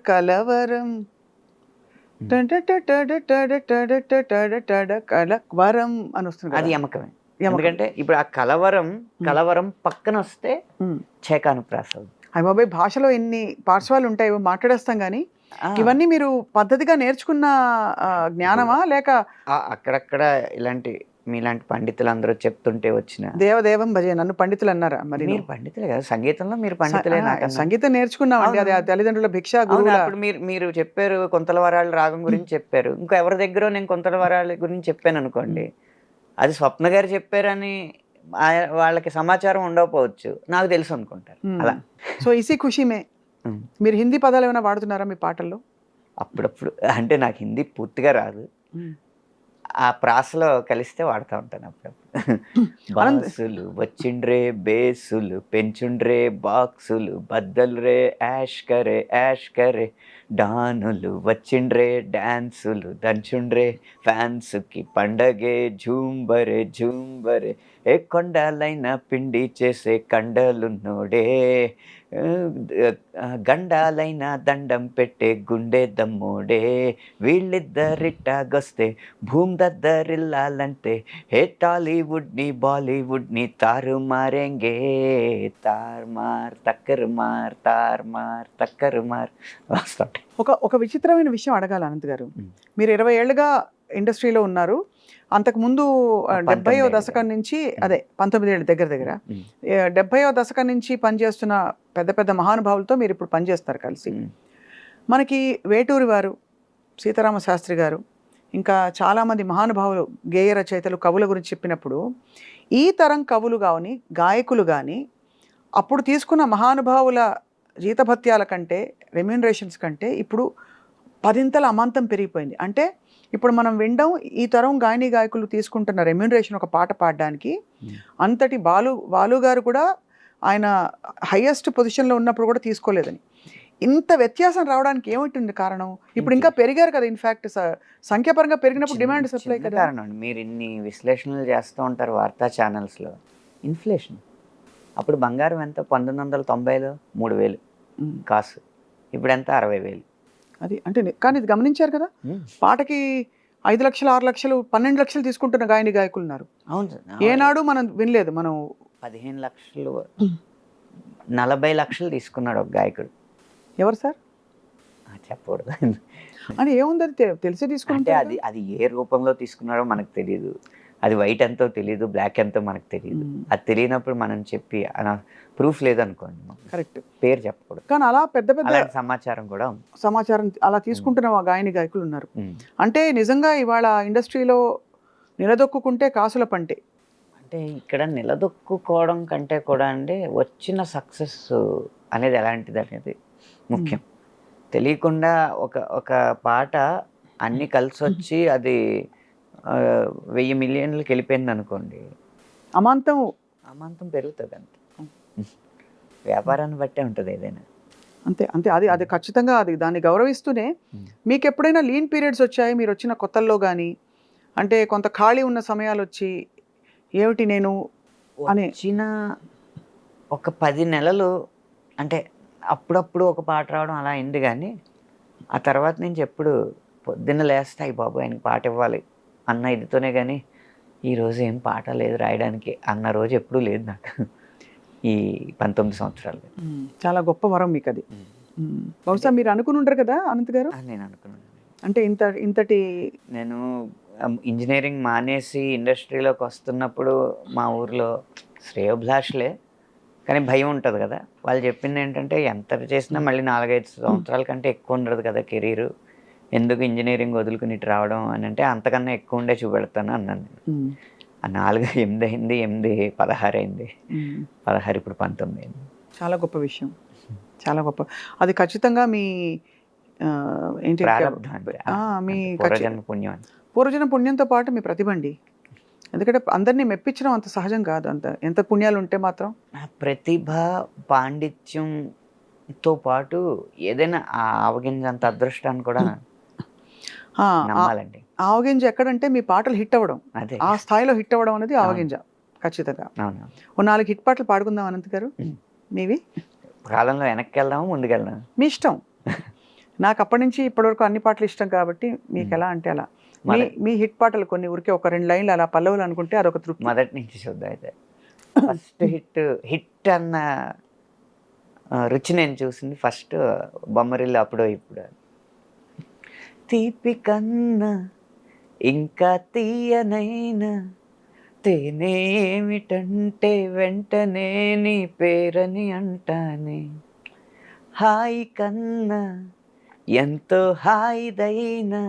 కలవరం కలవరం అని వస్తుంది. అది యమకమే. ఎందుకంటే ఇప్పుడు ఆ కలవరం పక్కన వస్తే చేకానుప్రాస. అయ్య బాబాయ్, భాషలో ఎన్ని పార్శ్వాలు ఉంటాయో మాట్లాడేస్తాం కానీ ఇవన్నీ మీరు పద్ధతిగా నేర్చుకున్న జ్ఞానమా లేక అక్కడక్కడ ఇలాంటి మీలాంటి పండితులు అందరూ చెప్తుంటే వచ్చిన? దేవదేవం భజే. నన్ను పండితులు అన్నారా? మరి మీరు పండితులే కదా, సంగీతంలో మీరు పండితులే. సంగీతం నేర్చుకున్నామండి, అది తల్లిదండ్రుల భిక్ష. అప్పుడు మీరు చెప్పారు కొంతల వరాళ్ళ రాగం గురించి చెప్పారు. ఇంకా ఎవరి దగ్గర నేను కొంతల వరాళ్ళ గురించి చెప్పాను అనుకోండి, అది స్వప్న గారు చెప్పారని వాళ్ళకి సమాచారం ఉండకపోవచ్చు, నాకు తెలుసు అనుకుంటారు. అలా. సో ఇసి ఖుషిమే. మీరు హిందీ పదాలు ఏమైనా వాడుతున్నారా మీ పాటల్లో? అప్పుడప్పుడు. అంటే నాకు హిందీ పూర్తిగా రాదు, ఆ ప్రాసలో కలిస్తే వాడుతూ ఉంటాను అప్పుడప్పుడు. బాసులు వచ్చిండ్రే బేసులు పెంచుండ్రే బాక్సులు బద్దలు రే యాష్ కరే డానులు వచ్చిండ్రే డాన్సులు దంచుండ్రే ఫ్యాన్స్కి పండగే జూంబరే ఏ కొండాలైనా పిండి చేసే కండలున్నోడే గండాలైన దండం పెట్టే గుండె దమ్మోడే వీళ్ళిద్దరిట్టాగొస్తే భూమి దద్దరిల్లాలంటే హే టాలీవుడ్ని బాలీవుడ్ని తారుమారేంగే తార్మార్ తక్కరుమార్ తార్మార్ తక్కరుమార్. ఒక విచిత్రమైన విషయం అడగాలి అనంత్ గారు. మీరు 20 ఏళ్ళుగా ఇండస్ట్రీలో ఉన్నారు. అంతకుముందు 70వ దశకం నుంచి, అదే 19 ఏళ్ళు దగ్గర 70వ దశకం నుంచి పనిచేస్తున్న పెద్ద పెద్ద మహానుభావులతో మీరు ఇప్పుడు పనిచేస్తారు కలిసి. మనకి వేటూరి వారు, సీతారామ శాస్త్రి గారు, ఇంకా చాలామంది మహానుభావులు, గేయ రచయితలు, కవుల గురించి చెప్పినప్పుడు ఈ తరం కవులు కానీ గాయకులు కానీ అప్పుడు తీసుకున్న మహానుభావుల జీతభత్యాల కంటే, రెమ్యూనరేషన్స్ కంటే ఇప్పుడు 10 అమాంతం పెరిగిపోయింది. అంటే ఇప్పుడు మనం వినడం, ఈ తరం గాయని గాయకులు తీసుకుంటున్న రెమ్యూనరేషన్ ఒక పాట పాడడానికి, అంతటి బాలు గారు కూడా ఆయన హైయెస్ట్ పొజిషన్లో ఉన్నప్పుడు కూడా తీసుకోలేదని. ఇంత వ్యత్యాసం రావడానికి ఏమిటి కారణం? ఇప్పుడు ఇంకా పెరిగారు కదా, ఇన్ఫ్యాక్ట్ సంఖ్యాపరంగా పెరిగినప్పుడు డిమాండ్ సప్లై కదా కారణం. మీరు ఇన్ని విశ్లేషణలు చేస్తూ ఉంటారు వార్తా ఛానల్స్లో. ఇన్ఫ్లేషన్. అప్పుడు బంగారం ఎంత? 1990లో 3000 కాసు, ఇప్పుడు ఎంత? 60,000. అది అంటే కానీ ఇది గమనించారు కదా, పాటకి 5 లక్షలు 6 లక్షలు 12 లక్షలు తీసుకుంటున్న గాయని గాయకులు ఉన్నారు. అవును, ఏనాడు మనం వినలేదు. మనం 15 లక్షలు 40 లక్షలు తీసుకున్నాడు ఒక గాయకుడు. ఎవరు సార్? చెప్పకూడదు అని ఏముంది, అది తెలిసి తీసుకుంటే. అది ఏ రూపంలో తీసుకున్నాడో మనకు తెలియదు, అది వైట్ ఎంతో తెలియదు, బ్లాక్ ఎంతో మనకు తెలియదు. అది తెలియనప్పుడు మనం చెప్పి ప్రూఫ్ లేదనుకోండి, కరెక్ట్, పేరు చెప్పకూడదు. కానీ అలా పెద్ద పెద్ద సమాచారం కూడా అలా తీసుకుంటున్న గాయని గాయకులు ఉన్నారు. అంటే నిజంగా ఇవాళ ఇండస్ట్రీలో నిలదొక్కుంటే కాసుల పంటే. అంటే ఇక్కడ నిలదొక్కుకోవడం కంటే కూడా అండి, వచ్చిన సక్సెస్ అనేది ఎలాంటిది అనేది ముఖ్యం. తెలియకుండా ఒక పాట అన్ని కలిసి వచ్చి అది 1000 మిలియన్లకు వెళ్ళిపోయింది అనుకోండి, అమాంతం పెరుగుతుంది. అంతే, వ్యాపారాన్ని బట్టే ఉంటుంది ఏదైనా. అంతే అంతే అది ఖచ్చితంగా అది దాన్ని గౌరవిస్తూనే. మీకు ఎప్పుడైనా లీన్ పీరియడ్స్ వచ్చాయి మీరు వచ్చిన కొత్తల్లో కానీ, అంటే కొంత ఖాళీ ఉన్న సమయాలు వచ్చి ఏమిటి నేను అని వచ్చిన ఒక 10 నెలలు అంటే అప్పుడప్పుడు ఒక పాట రావడం అలా అయింది కానీ ఆ తర్వాత నుంచి ఎప్పుడు పొద్దున్న లేస్తాయి బాబు ఆయనకి పాట ఇవ్వాలి అన్న ఇదితోనే కానీ ఈరోజు ఏం పాట లేదు రాయడానికి అన్న రోజు ఎప్పుడూ లేదు నాకు ఈ 19 సంవత్సరాలు. చాలా గొప్ప వరం మీకు అది. బహుశా మీరు అనుకుని ఉండరు కదా అనంత్ గారు? నేను అనుకున్నాను. అంటే ఇంతటి నేను ఇంజనీరింగ్ మానేసి ఇండస్ట్రీలోకి వస్తున్నప్పుడు మా ఊర్లో శ్రేయోభిలాషులే కానీ భయం ఉంటుంది కదా. వాళ్ళు చెప్పింది ఏంటంటే ఎంత చేసినా మళ్ళీ 4-5 సంవత్సరాల కంటే ఎక్కువ ఉండదు కదా కెరీరు, ఎందుకు ఇంజనీరింగ్ వదులుకుని ఇటు రావడం అని అంటే అంతకన్నా ఎక్కువ ఉండే చూపెడతాను అన్నాను. ఆ 4 8 అయింది, 8 16 అయింది, 16 ఇప్పుడు 19 అయింది. చాలా గొప్ప విషయం, చాలా గొప్ప. అది ఖచ్చితంగా మీ ఏంటి మీ పూర్వజన్మ పుణ్యం. పూర్వజన్మ పుణ్యంతో పాటు మీ ప్రతిభ అండి. ఎందుకంటే అందరినీ మెప్పించడం అంత సహజం కాదు. అంత ఎంత పుణ్యాలు ఉంటే మాత్రం ప్రతిభ పాండిత్యంతో పాటు ఏదైనా ఆవగింజంత అదృష్టాన్ని కూడా నమ్మాలండి. ఆవగింజ ఎక్కడంటే మీ పాటలు హిట్ అవ్వడం, అదే ఆ స్థాయిలో హిట్ అవ్వడం అనేది ఆవగింజ ఖచ్చితంగా. ఓ 4 హిట్ పాటలు పాడుకుందాం అనంత్ గారు మీవి. కాలంలో వెనక్కి వెళ్దాము ముందుకు వెళ్దాం మీ ఇష్టం. నాకు అప్పటి నుంచి ఇప్పటివరకు అన్ని పాటలు ఇష్టం కాబట్టి మీకు ఎలా అంటే అలా మీ హిట్ పాటలు కొన్ని ఊరికే ఒక 2 లైన్లు అలా పల్లవులు అనుకుంటే అదొక తృప్తి. మొదటి నుంచి చూద్దాం. అయితే ఫస్ట్ హిట్ అన్న రుచి నేను చూసింది ఫస్ట్ బొమ్మరిల్లు అప్పుడో ఇప్పుడు. తీపి కన్నా ఇంకా తీయనైనా తేనె ఏమిటంటే వెంటనే నీ పేరని అంటానే, హాయి కన్నా ఎంతో హాయిదైనా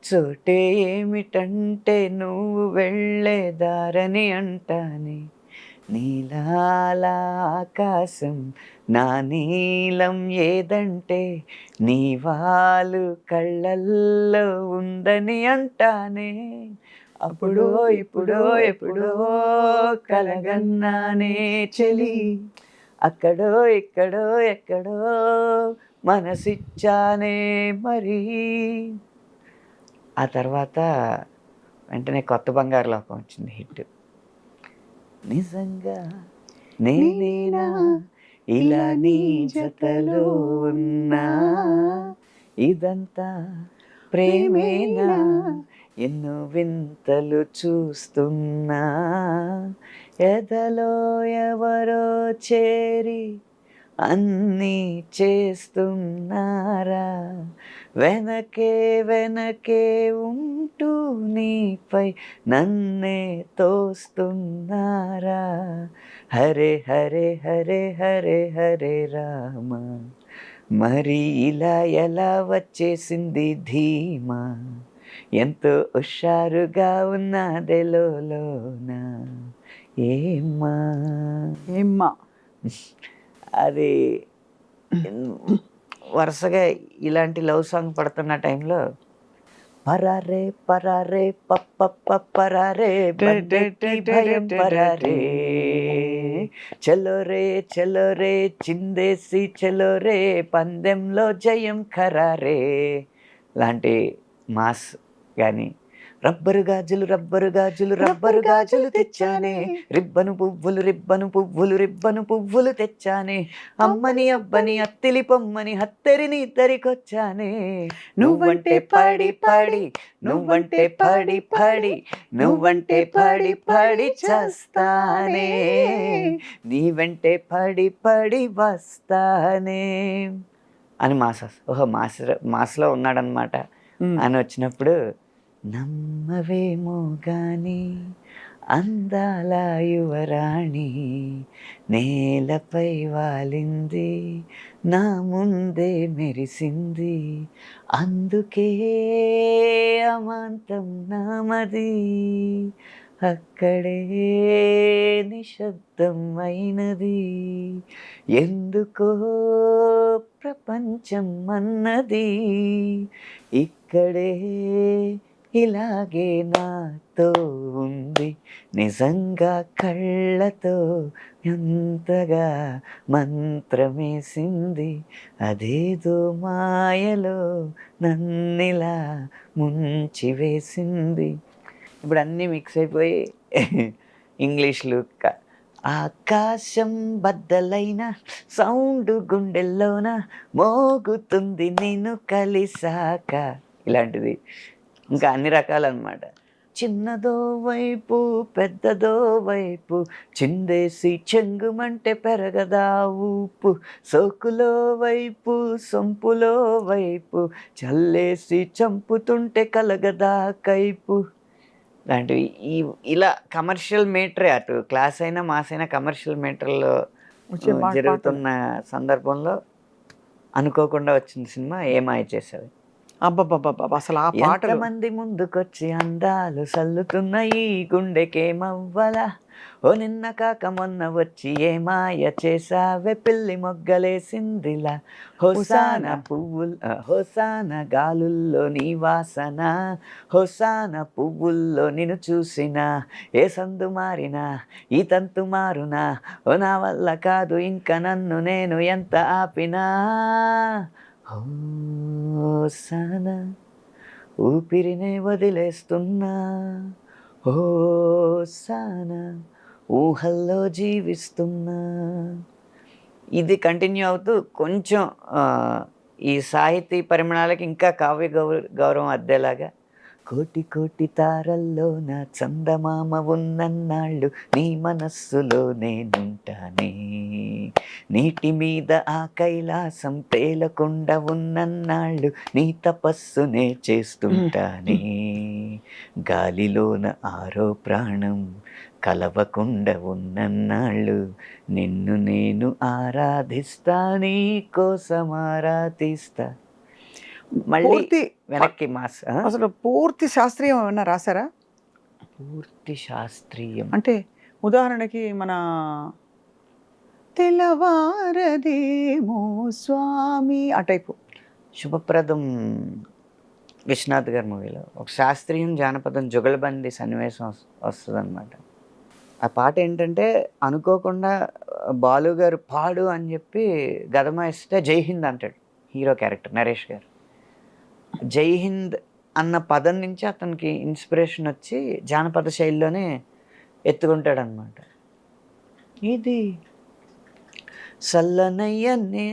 చోటే ఏమిటంటే నువ్వు వెళ్ళేదారని అంటానే, నీలాల ఆకాశం నా నీలం ఏదంటే నీ వాలు కళ్ళల్లో ఉందని అంటానే, అప్పుడో ఇప్పుడో ఎప్పుడో కలగన్నానే చెలి, అక్కడో ఇక్కడో ఎక్కడో మనసిచ్చానే మరి. ఆ తర్వాత వెంటనే కొత్త బంగారు లోకం వచ్చింది హిట్. నిజంగా నేనేనా ఇలా నీ జతలో ఉన్నా, ఇదంతా ప్రేమేనా ఎన్నో వింతలు చూస్తున్నా, ఎదలో ఎవరో చేరి అన్నీ చేస్తున్నారా, వెనకే వెనకే ఉంటూ నీపై నన్నే తోస్తున్నారా, హరే హరే హరే హరే హరే రామ, మరి ఇలా ఎలా వచ్చేసింది ధీమా, ఎంతో హుషారుగా ఉన్నదెలోన ఏమ్మా ఏమ్మా. అది వరుసగా ఇలాంటి లవ్ సాంగ్ పడుతున్న టైంలో పరారే పరారే పప్ప పరారే భయం పరారే చలో రే చిందేసి చలో రే పందెంలో జయం ఖరారే లాంటి మాస్ కానీ, రబ్బరు గాజులు రబ్బరు గాజులు రబ్బరు గాజులు తెచ్చానే, రిబ్బను పువ్వులు రిబ్బను పువ్వులు రిబ్బను పువ్వులు తెచ్చానే, అమ్మని అబ్బని అత్తిలి పొమ్మని హత్తెరిని ఇద్దరికొచ్చానే, నువ్వంటే పడి పడి నువ్వంటే పడి పడి నువ్వంటే పడి పడి చేస్తానే, నీ వెంటే పడి పడి వస్తానే అని ఓహో మాస్లో ఉన్నాడనమాట అని వచ్చినప్పుడు, నమ్మవేమో గాని అందాల యువరాణి నేలపై వాలింది నా ముందే మెరిసింది, అందుకే అమాంతం నామది అక్కడే నిశ్శబ్దం అయినది, ఎందుకో ప్రపంచం అన్నది ఇక్కడే ఇలాగే నాతో ఉంది, నిజంగా కళ్ళతో ఎంతగా మంత్రమేసింది, అదేదో మాయలో నన్నిలా ముంచి వేసింది ఇప్పుడు అన్నీ మిక్స్ అయిపోయి ఇంగ్లీష్లు ఆకాశం బద్దలైన సౌండ్ గుండెల్లోన మోగుతుంది నేను కలిసాక, ఇలాంటిది ఇంకా అన్ని రకాలన్నమాట. చిన్నదో వైపు పెద్దదో వైపు చిందేసి చెంగుమంటే పెరగదా ఊపు, సోకులో వైపు సొంపులో వైపు చల్లేసి చంపుతుంటే కలగదా కైపు, లాంటివి. ఇలా కమర్షియల్ మీటరే, అటు క్లాస్ అయినా మాస్ అయినా కమర్షియల్ మీటర్లో జరుగుతున్న సందర్భంలో అనుకోకుండా వచ్చిన సినిమా ఏమాయ చేసేది. అబ్బబ్బబ్బబ్బ, అసలు ఆ పాటలు మంది ముందుకొచ్చి అందాలు సల్లుతున్న ఈ గుండెకేమవ్వలా, ఓ నిన్న కాక మొన్న వచ్చి ఏ మాయ చేసావే పిల్లి మొగ్గలేసిందిలా, హోసాన హోసాన గాలుల్లో నీ వాసన, హోసాన పువ్వుల్లో నిన్ను చూసిన, ఏ సందు మారినా ఈ తంతు మారునా, ఓ నా వల్ల కాదు ఇంకా నన్ను నేను ఎంత ఆపినా, హోసాన ఊపిరినే వదిలేస్తున్నా, హోసాన ఊహల్లో జీవిస్తున్నా. ఇది కంటిన్యూ అవుతూ కొంచెం ఈ సాహితీ పరిమాణాలకి ఇంకా కావ్య గౌరవం అద్దేలాగా, కోటి కోటి తారల్లో నా చందమామ ఉన్నన్నాళ్ళు నీ మనస్సులో నేనుంటానే, నీటి మీద ఆ కైలాసం తేలకుండా ఉన్నన్నాళ్ళు నీ తపస్సునే చేస్తుంటానే, గాలిలోన ఆరో ప్రాణం కలవకుండా ఉన్నన్నాళ్ళు నిన్ను నేను ఆరాధిస్తా, నీ కోసం ఆరాధిస్తా. మళ్ళీ పూర్తి వెనక్కి మాస్. అసలు పూర్తి శాస్త్రీయం ఏమన్నా రాశారా? పూర్తి శాస్త్రీయం అంటే ఉదాహరణకి మన తెల్లవారదేమో స్వామి ఆ టైపు. శుభప్రదం విశ్వనాథ్ గారి మూవీలో ఒక శాస్త్రీయం జానపదం జుగలబందీ సన్నివేశం వస్తుంది అనమాట. ఆ పాట ఏంటంటే అనుకోకుండా బాలు గారు పాడు అని చెప్పి గదమాయిస్తే జై హింద్ అంటాడు హీరో క్యారెక్టర్ నరేష్ గారు. జై హింద్ అన్న పదం నుంచి అతనికి ఇన్స్పిరేషన్ వచ్చి జానపద శైలిలోనే ఎత్తుకుంటాడు అనమాట. ఇది సల్లనయ్యనే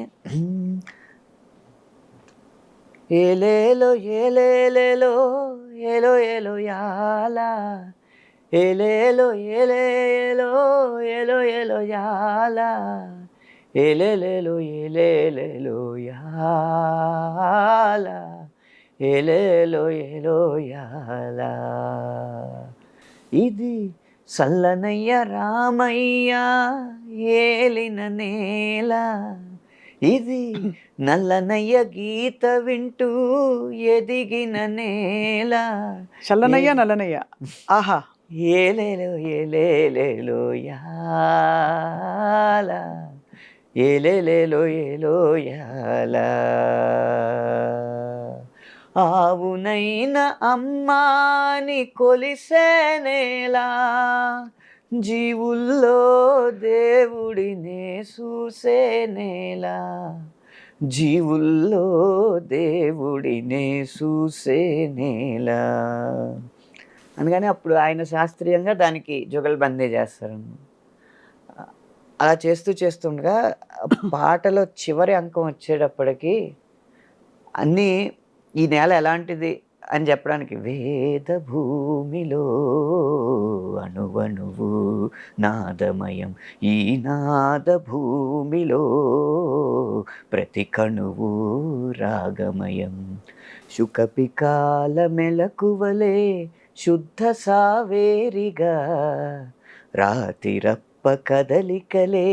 ఏలేలో ఏలేలేలో ఏలో ఏలో యాలా, ఏలేలో ఏలేలో ఏలో ఏలో యాలా, ఏలేలేలో ఏలేలేలో యాలా, ఏలేలో ఏలో యాలా. ఇది సల్లనయ్య రామయ్య ఏలిన నేల, ఇది నల్లనయ్య గీత వింటూ ఎదిగిన నేల, చల్లనయ్య నల్లనయ్య ఆహా, ఏలేలో ఏలేలేలో యాల, ఏలేలేలో ఏలో యాల. ఆవునైన అమ్మాని కొలిసే నేల, జీవుల్లో దేవుడినే చూసే నేల, జీవుల్లో దేవుడినే చూసే నేల. అందుకని అప్పుడు ఆయన శాస్త్రీయంగా దానికి జుగల్బందీ చేస్తారు. అలా చేస్తుండగా పాటలో చివరి అంకం వచ్చేటప్పటికి అన్నీ ఈ నేల ఎలాంటిది అని చెప్పడానికి, వేద భూమిలో అణువణువు నాదమయం, ఈ నాద భూమిలో ప్రతి కణువు రాగమయం, శుకపికాల మెలకువలే శుద్ధ సావేరిగా, రాతిరప్ప కదలికలే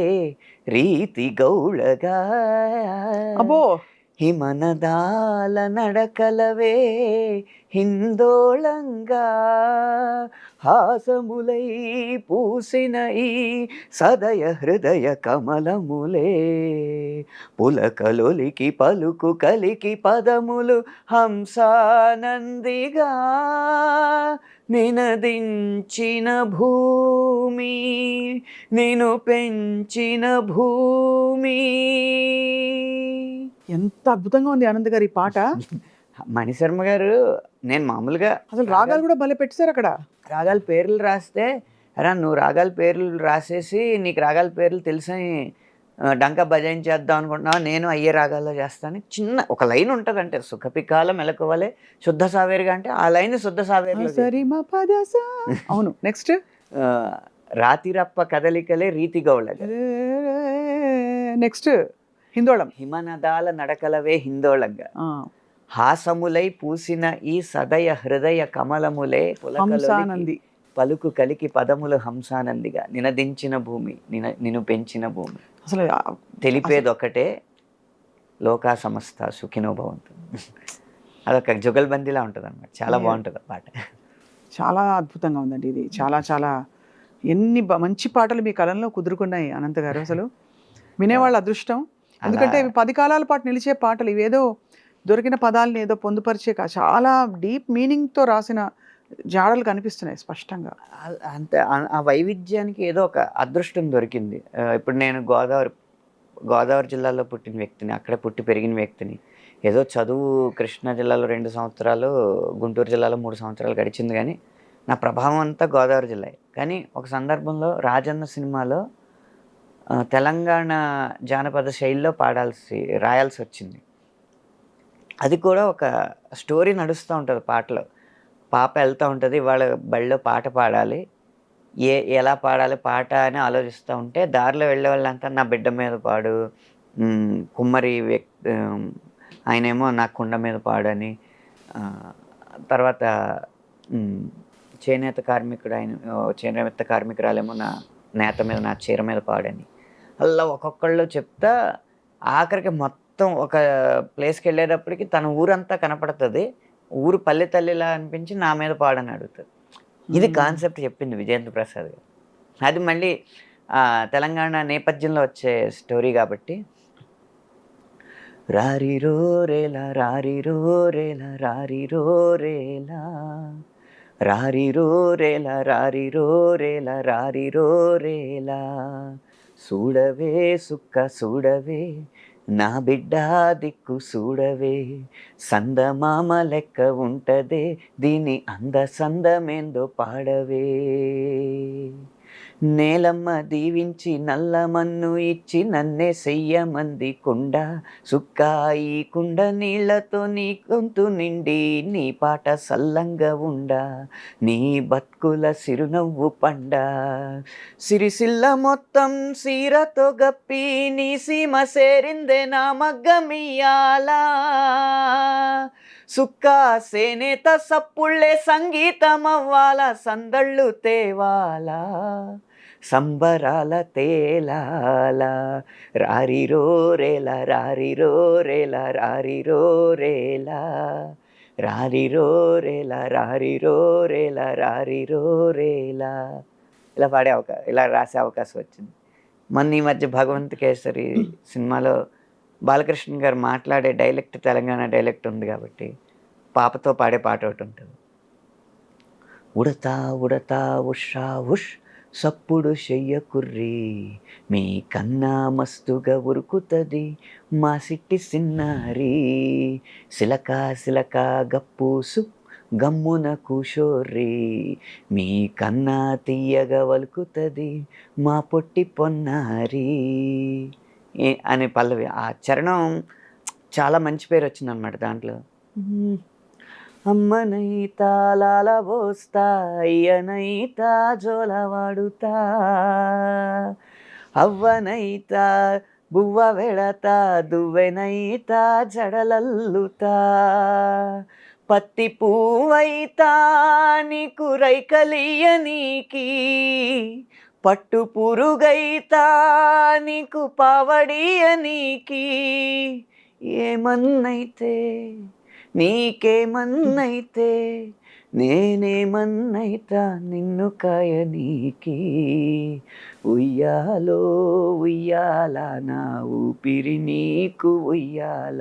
రీతి గౌళగా, అబ్బో హిమనదాల నడకలవే హిందోళంగా, హాసములై పూసిన ఈ సదయ హృదయ కమలములే, పులకలొలికి పలుకు కలికి పదములు హంసానందిగా, నినదించిన భూమి నిన్ను పెంచిన భూమి. ఎంత అద్భుతంగా ఉంది ఆనంద్ గారు ఈ పాట. మణిశర్మ గారు, నేను మామూలుగా అసలు రాగాలు కూడా భలే పెట్టారు అక్కడ. రాగాల పేర్లు రాస్తే అరా నువ్వు రాగాల పేర్లు రాసేసి నీకు రాగాల పేర్లు తెలిసని డంకా బజాయించేద్దాం అనుకుంటున్నావు, నేను అయ్యే రాగాల్లో చేస్తాను. చిన్న ఒక లైన్ ఉంటుంది, అంటే సుఖపికాల మెలకువలే శుద్ధ సావేరిగా, అంటే ఆ లైన్ శుద్ధ సావేరిలో. సరి మ పద సా. అవును, నెక్స్ట్ రాతిరప్ప కదలికలే రీతి గౌళ, నెక్స్ట్ హిందోళం. హిమనదాల నడకలవే హిందోళంగా, హాసములై పూసిన ఈ సదయ హృదయ కమలములే హంసానంది. పలుకు కలికి పదములు హంసానందిగా, నినదించిన భూమి నిన్ను పెంచిన భూమి, అసలు తెలిపేది ఒకటే లోకా సమస్త సుఖినో భవంతు. అదొక జుగల్బందీలా ఉంటుంది అనమాట. చాలా బాగుంటుంది ఆ పాట. చాలా అద్భుతంగా ఉందండి ఇది. చాలా చాలా ఎన్ని మంచి పాటలు మీ కలంలో కుదురుకున్నాయి అనంత గారు. అసలు వినేవాళ్ళ అదృష్టం. ఎందుకంటే ఇవి 10 కాలాల పాటు నిలిచే పాటలు. ఇవేదో దొరికిన పదాలని ఏదో పొందుపరిచే చాలా డీప్ మీనింగ్తో రాసిన జాడలు కనిపిస్తున్నాయి స్పష్టంగా. అంతే, ఆ వైవిధ్యానికి ఏదో ఒక అదృష్టం దొరికింది. ఇప్పుడు నేను గోదావరి జిల్లాలో పుట్టిన వ్యక్తిని, అక్కడే పుట్టి పెరిగిన వ్యక్తిని. ఏదో చదువు కృష్ణా జిల్లాలో 2 సంవత్సరాలు, గుంటూరు జిల్లాలో 3 సంవత్సరాలు గడిచింది, కానీ నా ప్రభావం అంతా గోదావరి జిల్లా. కానీ ఒక సందర్భంలో రాజన్న సినిమాలో తెలంగాణ జానపద శైలిలో రాయాల్సి వచ్చింది. అది కూడా ఒక స్టోరీ నడుస్తూ ఉంటుంది పాటలో. పాప వెళ్తూ ఉంటుంది, వాళ్ళ బడిలో పాట పాడాలి, ఎలా పాడాలి పాట అని ఆలోచిస్తూ ఉంటే దారిలో వెళ్ళే వాళ్ళంతా నా బిడ్డ మీద పాడు, కుమ్మరి వ్యక్తి ఆయనేమో నా కుండ మీద పాడని, తర్వాత చేనేత కార్మికుడు చేనేత కార్మికురాలేమో నా నేత మీద, నా చీర మీద పాడని, అలా ఒక్కొక్కళ్ళు చెప్తా ఆఖరికి మొత్తం ఒక ప్లేస్కి వెళ్ళేటప్పటికి తన ఊరంతా కనపడుతుంది, ఊరు పల్లె తల్లిలా అనిపించి నా మీద పాడని అడుగుతుంది. ఇది కాన్సెప్ట్ చెప్పింది విజయేంద్ర ప్రసాద్ గారు. అది మళ్ళీ తెలంగాణ నేపథ్యంలో వచ్చే స్టోరీ కాబట్టి, రారిరో రేలా రారిరో రేలా రారిరో రేలా రారిరో రేలా రారిరో రేలా రారిరో రేలా, చూడవే సుక్క చూడవే నా బిడ్డ దిక్కు చూడవే, సందమామ లెక్క ఉంటదే దీని సందమేందో పాడవే, నేలమ్మ దీవించి నల్ల మన్ను ఇచ్చి నన్నే చెయ్యమంది కుండ, సుక్కాయి కుండ నీళ్లతో నీ గొంతు నిండి నీ పాట సల్లంగా ఉండా, నీ బతుకుల సిరునవ్వు పండ, సిరిసిల్ల మొత్తం సీరతో గప్పి నీ సీమ సేరిందే నా మగ్గమియాలా, సుక్కా సేనేత సప్పుళ్ళే సంగీతమవ్వాల, సందళ్ళు తేవాలా, సంబరాల తేలాల, రారిరో రేలా రారిరో రేలా రారిరో రేలా రారిరో రేలా రారిరో రేలా రారిరో రేలా, ఇలా రాసే అవకాశం వచ్చింది. మొన్న ఈ మధ్య భగవంత్ కేసరి సినిమాలో బాలకృష్ణ గారు మాట్లాడే డైలెక్ట్ తెలంగాణ డైలెక్ట్ ఉంది కాబట్టి పాపతో పాడే పాట ఒకటి ఉంటుంది. ఉడతా ఉడతా ఉషా ఉష్ సప్పుడు చెయ్యకుర్రి, మీ కన్నా మస్తుగా ఉరుకుతుంది మా సిట్టి సిన్నారి, సిలక సిలక గప్పూసు గమ్మున కూషోర్రి, మీ కన్నా తీయగా వలుకుతుంది మా పొట్టి పొన్నారి అనే పల్లవి. ఆ చరణం చాలా మంచి పేరు వచ్చిందనమాట దాంట్లో. అమ్మనైతా లాల పోస్తా, అయ్యనైతా జోల వాడుతా, అవ్వనైతా బువ్వ వెడతా, దువ్వెనైతా జడలల్లుతా, పత్తి పువ్వైతా నీకు రైకలియనీకి, పట్టు పురుగైతా నీకు పావడియనీకి, ఏమన్నైతే నీకేమన్నైతే నేనేమన్నైతా నిన్ను కాయనీకి, ఉయ్యాలో ఉయ్యాల నా ఊపిరి నీకు ఉయ్యాల,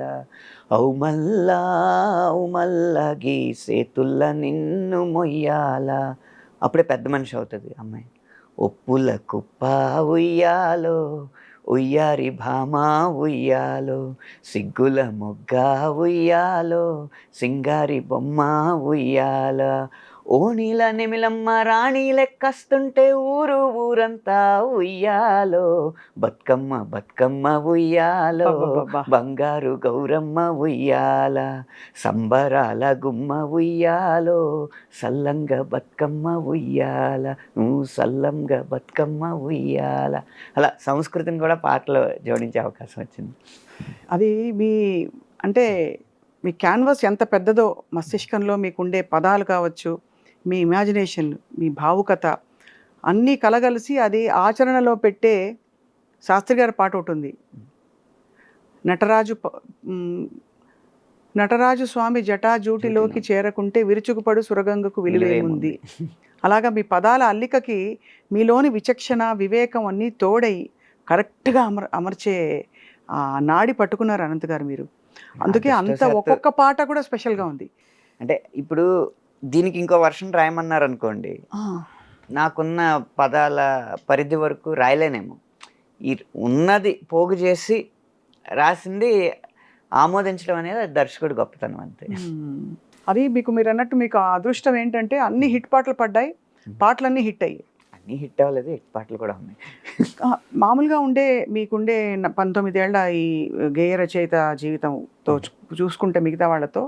ఔ మల్లా గీసేతుల్ల నిన్ను మొయ్యాల. అప్పుడే పెద్ద మనిషి అవుతుంది అమ్మాయి. ఒప్పుల కుప్ప ఉయ్యాలో ఉయ్యారి భామా ఉయ్యాలో, సిగ్గుల మొగ్గ ఉయ్యాలో సింగారి బొమ్మ ఉయ్యాల, ఓ నీల నెమిలమ్మ రాణి లెక్కస్తుంటే ఊరు ఊరంతా ఉయ్యాలో, బతుకమ్మ బతుకమ్మ ఉయ్యాలో, అబ్బబ్బబ్బా! బంగారు గౌరమ్మ ఉయ్యాల, సంబరాల గుమ్మ ఉయ్యాలో, సల్లంగా బతుకమ్మ ఉయ్యాల, నువ్వు సల్లంగా బతుకమ్మ ఉయ్యాల. అలా సంస్కృతిని కూడా పాటలో జోడించే అవకాశం వచ్చింది. అది మీ అంటే మీ క్యాన్వాస్ ఎంత పెద్దదో మస్తిష్కంలో మీకుండే పదాలు కావచ్చు, మీ ఇమాజినేషన్, మీ భావుకత అన్నీ కలగలిసి అది ఆచరణలో పెట్టే శాస్త్రి గారి పాట ఒకటుంది. నటరాజు నటరాజు స్వామి జటాజూటిలోకి చేరకుంటే విరుచుకుపడు సురగంగకు విలువేముంది. అలాగా మీ పదాల అల్లికకి మీలోని విచక్షణ, వివేకం అన్నీ తోడై కరెక్ట్గా అమర్చే నాడి పట్టుకున్నారు అనంత్ గారు మీరు. అందుకే అంత ఒక్కొక్క పాట కూడా స్పెషల్గా ఉంది. అంటే ఇప్పుడు దీనికి ఇంకో వర్షన్ రాయమన్నారు అనుకోండి, నాకున్న పదాల పరిధి వరకు రాయలేనేమో. ఈ ఉన్నది పోగు చేసి రాసింది ఆమోదించడం అనేది అది దర్శకుడు గొప్పతనం అంతే. అది మీకు మీరు అన్నట్టు మీకు ఆ అదృష్టం ఏంటంటే అన్ని హిట్ పాటలు పడ్డాయి, పాటలన్నీ హిట్ అయ్యాయి. అన్నీ హిట్ అవ్వలేదు, హిట్ పాటలు కూడా ఉన్నాయి. మామూలుగా మీకుండే 19 ఏళ్ల ఈ గేయ రచయిత జీవితంతో చూసుకుంటే మిగతా వాళ్ళతో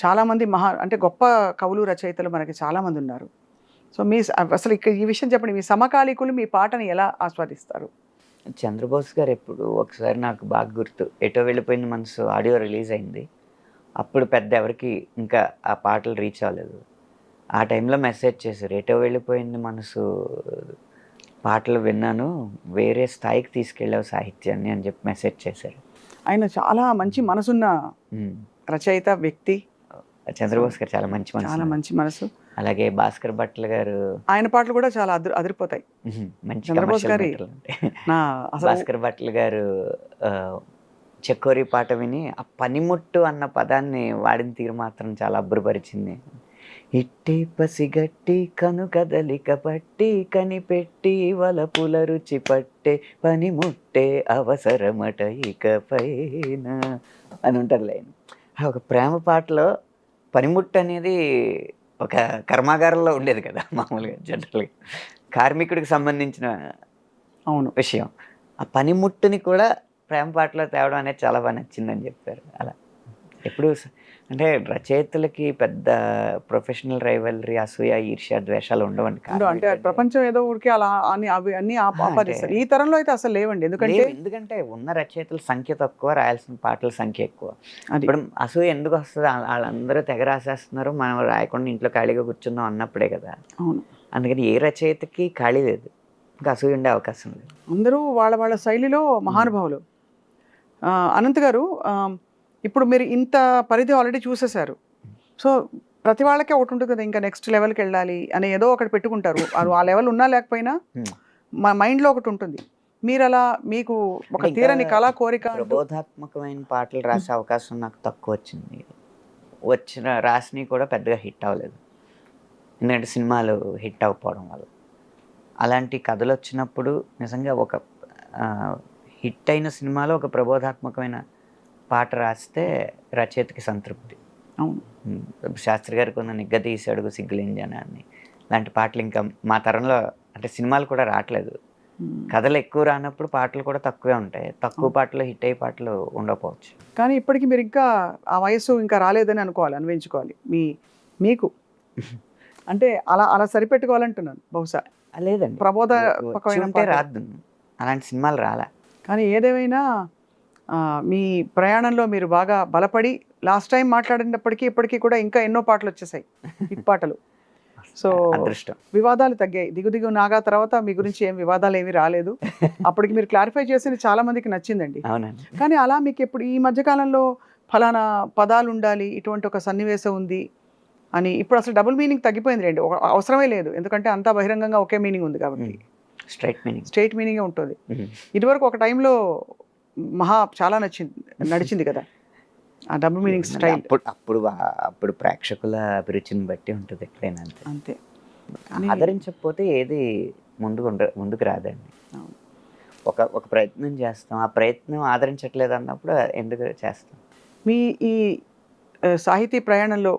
చాలామంది అంటే గొప్ప కవులు రచయితలు మనకి చాలామంది ఉన్నారు. సో అసలు ఇక్కడ ఈ విషయం చెప్పండి, మీ సమకాలీకులు మీ పాటని ఎలా ఆస్వాదిస్తారు? చంద్రబోస్ గారు ఎప్పుడు ఒకసారి నాకు బాగా గుర్తు, ఎటో వెళ్ళిపోయిన మనసు ఆడియో రిలీజ్ అయింది. అప్పుడు పెద్ద ఎవరికి ఇంకా ఆ పాటలు రీచ్ అవ్వలేదు. ఆ టైంలో మెసేజ్ చేశారు, ఎటో వెళ్ళిపోయింది మనసు పాటలు విన్నాను, వేరే స్థాయికి తీసుకెళ్ళావు సాహిత్యాన్ని అని చెప్పి మెసేజ్ చేశారు. ఆయన చాలా మంచి మనసున్న రచయిత, వ్యక్తి. చంద్రబోస్ గారు చాలా మంచి మనసు, చాలా మంచి మనసు. అలాగే భాస్కర్ భట్ల గారు, ఆయన పాటలు కూడా చాలా అదిరిపోతాయి. మంచి చంద్రబోస్ గారి భాస్కర్ భట్ల గారు చెక్కోరి పాట విని ఆ పనిముట్టు అన్న పదాన్ని వాడిన తీరు మాత్రం చాలా అబ్బురపరిచింది. ఇట్టి పసిగట్టి కను కదలిక పట్టి కనిపెట్టి వలపుల రుచి పట్టే పనిముట్టే అవసరమట ఇకపైన అని ఉంటుంది లైన్. ఒక ప్రేమ పాటలో పనిముట్టు అనేది ఒక కర్మాగారంలో ఉండేది కదా మామూలుగా, జనరల్గా కార్మికుడికి సంబంధించిన విషయం. ఆ పనిముట్టుని కూడా ప్రేమ పాటలో తేవడం అనేది చాలా బాగా నచ్చిందని చెప్పారు. అలా ఎప్పుడు అంటే రచయితలకి పెద్ద ప్రొఫెషనల్ రైవలరీ, అసూయ, ఈర్ష్య, ద్వేషాలు ఉండవండి. అంటే ప్రపంచం ఏదో ఊరికి అలా అవి అన్ని ఆపాదిస్తారు. ఈ తరంలో అయితే అసలు లేవండి. ఎందుకంటే ఉన్న రచయితల సంఖ్య తక్కువ, రాయాల్సిన పాటల సంఖ్య ఎక్కువ. ఇప్పుడు అసూయ ఎందుకు వస్తుంది? వాళ్ళందరూ తెగ రాసేస్తున్నారు, మనం రాయకుండా ఇంట్లో ఖాళీగా కూర్చుందాం అన్నప్పుడే కదా. అవును. అందుకని ఏ రచయితకి ఖాళీ లేదు, ఇంకా అసూయ ఉండే అవకాశం లేదు. అందరూ వాళ్ళ శైలిలో మహానుభావులు. అనంత్ గారు, ఇప్పుడు మీరు ఇంత పరిధి ఆల్రెడీ చూసేశారు. సో ప్రతి వాళ్ళకే ఒకటి ఉంటుంది కదా, ఇంకా నెక్స్ట్ లెవెల్కి వెళ్ళాలి అని ఏదో ఒకటి పెట్టుకుంటారు. ఆ లెవెల్ ఉన్నా లేకపోయినా మా మైండ్లో ఒకటి ఉంటుంది. మీరు అలా మీకు ఒక తీరని కళా కోరిక, ప్రబోధాత్మకమైన పాటలు రాసే అవకాశం నాకు తక్కువ వచ్చింది. రాసినవి కూడా పెద్దగా హిట్ అవ్వలేదు, ఎందుకంటే సినిమాలు హిట్ అవ్వకపోవడం వల్ల. అలాంటి కథలు వచ్చినప్పుడు నిజంగా ఒక హిట్ అయిన సినిమాలో ఒక ప్రబోధాత్మకమైన పాట రాస్తే రచయితకి సంతృప్తి. అవును. శాస్త్రి గారికి ఉన్న నిగ్గదీసి అడుగు సిగ్గులేని జనాన్ని లాంటి పాటలు ఇంకా మా తరంలో, అంటే సినిమాలు కూడా రావట్లేదు, కథలు ఎక్కువ రానప్పుడు పాటలు కూడా తక్కువే ఉంటాయి. తక్కువ పాటలు హిట్ అయ్యే పాటలు ఉండకపోవచ్చు. కానీ ఇప్పటికీ మీరు ఇంకా ఆ వయసు ఇంకా రాలేదని అనిపించుకోవాలి మీకు అంటే అలా సరిపెట్టుకోవాలంటున్నాను. బహుశా లేదండి, ప్రబోధపకమైన రాదు, అలాంటి సినిమాలు రాలే. కానీ ఏదేమైనా మీ ప్రయాణంలో మీరు బాగా బలపడి లాస్ట్ టైం మాట్లాడినప్పటికీ ఇప్పటికీ కూడా ఇంకా ఎన్నో పాటలు వచ్చేసాయి, హిట్ పాటలు. సో అదృష్టం. వివాదాలు తగ్గాయి. దిగు నాగా తర్వాత మీ గురించి ఏం వివాదాలు ఏమీ రాలేదు. అప్పటికి మీరు క్లారిఫై చేసింది చాలా మందికి నచ్చిందండి. అవునండి. కానీ అలా మీకు ఎప్పుడు ఈ మధ్యకాలంలో ఫలానా పదాలు ఉండాలి, ఇటువంటి ఒక సన్నివేశం ఉంది అని ఇప్పుడు అసలు డబుల్ మీనింగ్ తగ్గిపోయింది రండి, అవసరమే లేదు. ఎందుకంటే అంతా బహిరంగంగా ఒకే మీనింగ్ ఉంది కాబట్టి స్ట్రైట్ మీనింగే ఉంటుంది. ఇదివరకు ఒక టైంలో చాలా నడిచింది కదా ఆ డబుల్ మీనింగ్ స్టైల్. అప్పుడు ప్రేక్షకుల అభిరుచిని బట్టి ఉంటుంది ఎక్కడైనా, అంతే. ఆదరించకపోతే ఏది ముందుకు రాదండి. ఒక ప్రయత్నం చేస్తాం, ఆ ప్రయత్నం ఆదరించట్లేదు అన్నప్పుడు ఎందుకు చేస్తాం. మీ ఈ సాహితీ ప్రయాణంలో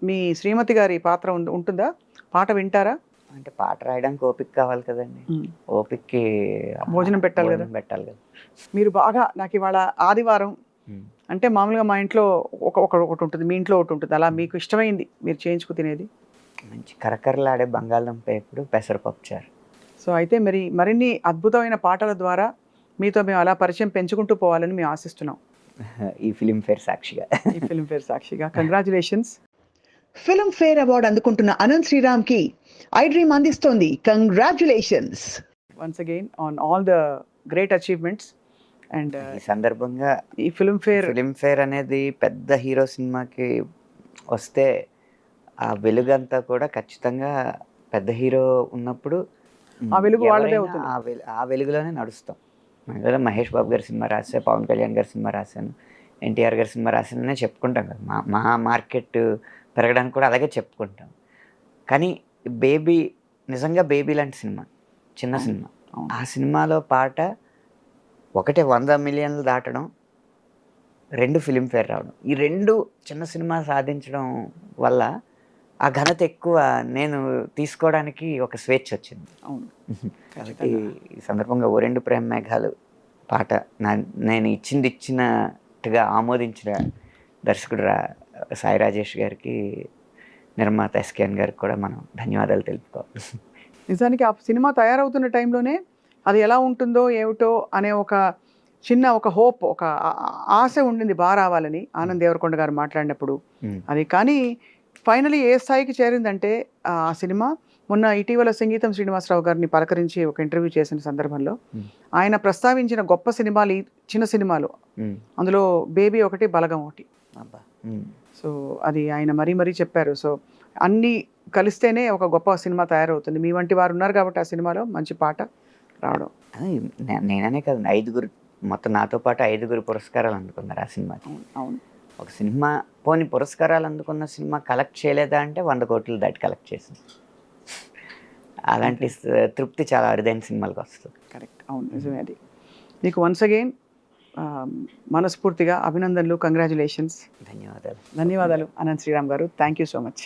మీ శ్రీమతి గారి పాత్ర ఉంటుందా? పాట వింటారా? అంటే పాట రాయడానికి ఓపిక కావాలి కదండి. ఓపికకి భోజనం పెట్టాలి కదా. పెట్టాలి కదా. మీరు బాగా నాకు ఇవాళ ఆదివారం ఉమ్. అంటే మామూలుగా మా ఇంట్లో ఒకటి ఉంటుంది, మీ ఇంట్లో ఒకటి ఉంటుంది, అలా మీకు ఇష్టమైంది మీరు చేయించుకు తినేది? మంచి కరకరలాడే బంగాళదుంప ఎప్పుడు పెసరపప్పు చారు. సో అయితే మరిన్ని అద్భుతమైన పాటల ద్వారా మీతో మేము అలా పరిచయం పెంచుకుంటూ పోవాలని మేము ఆశిస్తున్నాం ఈ ఫిలింఫేర్ సాక్షిగా. ఈ ఫిల్మ్ఫేర్ సాక్షిగా. కంగ్రాచులేషన్స్. ఫిల్మ్ఫేర్ అవార్డు అందుకుంటున్న అనంత్ శ్రీరామ్కి ఐ డ్రీమ్ అందిస్తోంది congratulations once again on all the great achievements. And ఈ సందర్భంగా ఈ ఫిలింఫేర్ అనేది పెద్ద హీరో సినిమాకి వస్తే ఆ వెలుగంతా కూడా ఖచ్చితంగా పెద్ద హీరో ఉన్నప్పుడు ఆ వెలుగు వాళ్ళదే ఎవరైనా అవుతుంది. ఆ వెలుగులోనే నడుస్తాం. అందులో మహేష్ బాబు గారి సినిమా రాసా, పవన్ కళ్యాణ్ గారి సినిమా రాశాను, ఎన్టీఆర్ గారి సినిమా రాశాననే చెప్పుకుంటాం కదా. మా మార్కెట్ పెరగడానికి కూడా అలాగే చెప్పుకుంటాం. కానీ బేబీ నిజంగా బేబీ లాంటి సినిమా, చిన్న సినిమా. ఆ సినిమాలో పాట ఒకటే 100 మిలియన్లు దాటడం, 2 ఫిలింఫేర్ రావడం, ఈ 2 చిన్న సినిమా సాధించడం వల్ల ఆ ఘనత ఎక్కువ నేను తీసుకోవడానికి ఒక స్వేచ్ఛ వచ్చింది. అవును. కాబట్టి ఈ సందర్భంగా ఓ 2 ప్రేమ మేఘాలు పాట నేను ఇచ్చినట్టుగా ఆమోదించిన దర్శకుడు సాయి రాజేష్ గారికి, నిర్మాత ఎస్కేఎన్ గారికి కూడా మనం ధన్యవాదాలు తెలుపుకోవాలి. నిజానికి ఆ సినిమా తయారవుతున్న టైంలోనే అది ఎలా ఉంటుందో ఏమిటో అనే ఒక చిన్న ఒక హోప్, ఒక ఆశ ఉండింది బాగా రావాలని ఆనంద్ దేవరకొండ గారు మాట్లాడినప్పుడు. అది కానీ ఫైనలీ ఏ స్థాయికి చేరిందంటే ఆ సినిమా మొన్న ఇటీవల సంగీతం శ్రీనివాసరావు గారిని పలకరించి ఒక ఇంటర్వ్యూ చేసిన సందర్భంలో ఆయన ప్రస్తావించిన గొప్ప సినిమాలు ఈ చిన్న సినిమాలు, అందులో బేబీ ఒకటి, బలగం ఒకటి. సో అది ఆయన మరీ చెప్పారు. సో అన్నీ కలిస్తేనే ఒక గొప్ప సినిమా తయారవుతుంది. మీ వంటి వారు ఉన్నారు కాబట్టి ఆ సినిమాలో మంచి పాట రావడం. నేననే కదండి, 5 మొత్తం నాతో పాటు 5 పురస్కారాలు అందుకున్నారు ఆ సినిమాకి. అవును. ఒక సినిమా పోనీ పురస్కారాలు అందుకున్న సినిమా కలెక్ట్ చేయలేదా అంటే 100 కోట్లు దాటి కలెక్ట్ చేసింది. అలాంటి తృప్తి చాలా అరుదైన సినిమాలకు వస్తుంది. కరెక్ట్. అవును, నిజమే. అది మీకు వన్స్ అగైన్ మనస్ఫూర్తిగా అభినందనలు, కంగ్రాచులేషన్స్. ధన్యవాదాలు. ధన్యవాదాలు అనంత్ శ్రీరామ్ గారు. Thank you so much.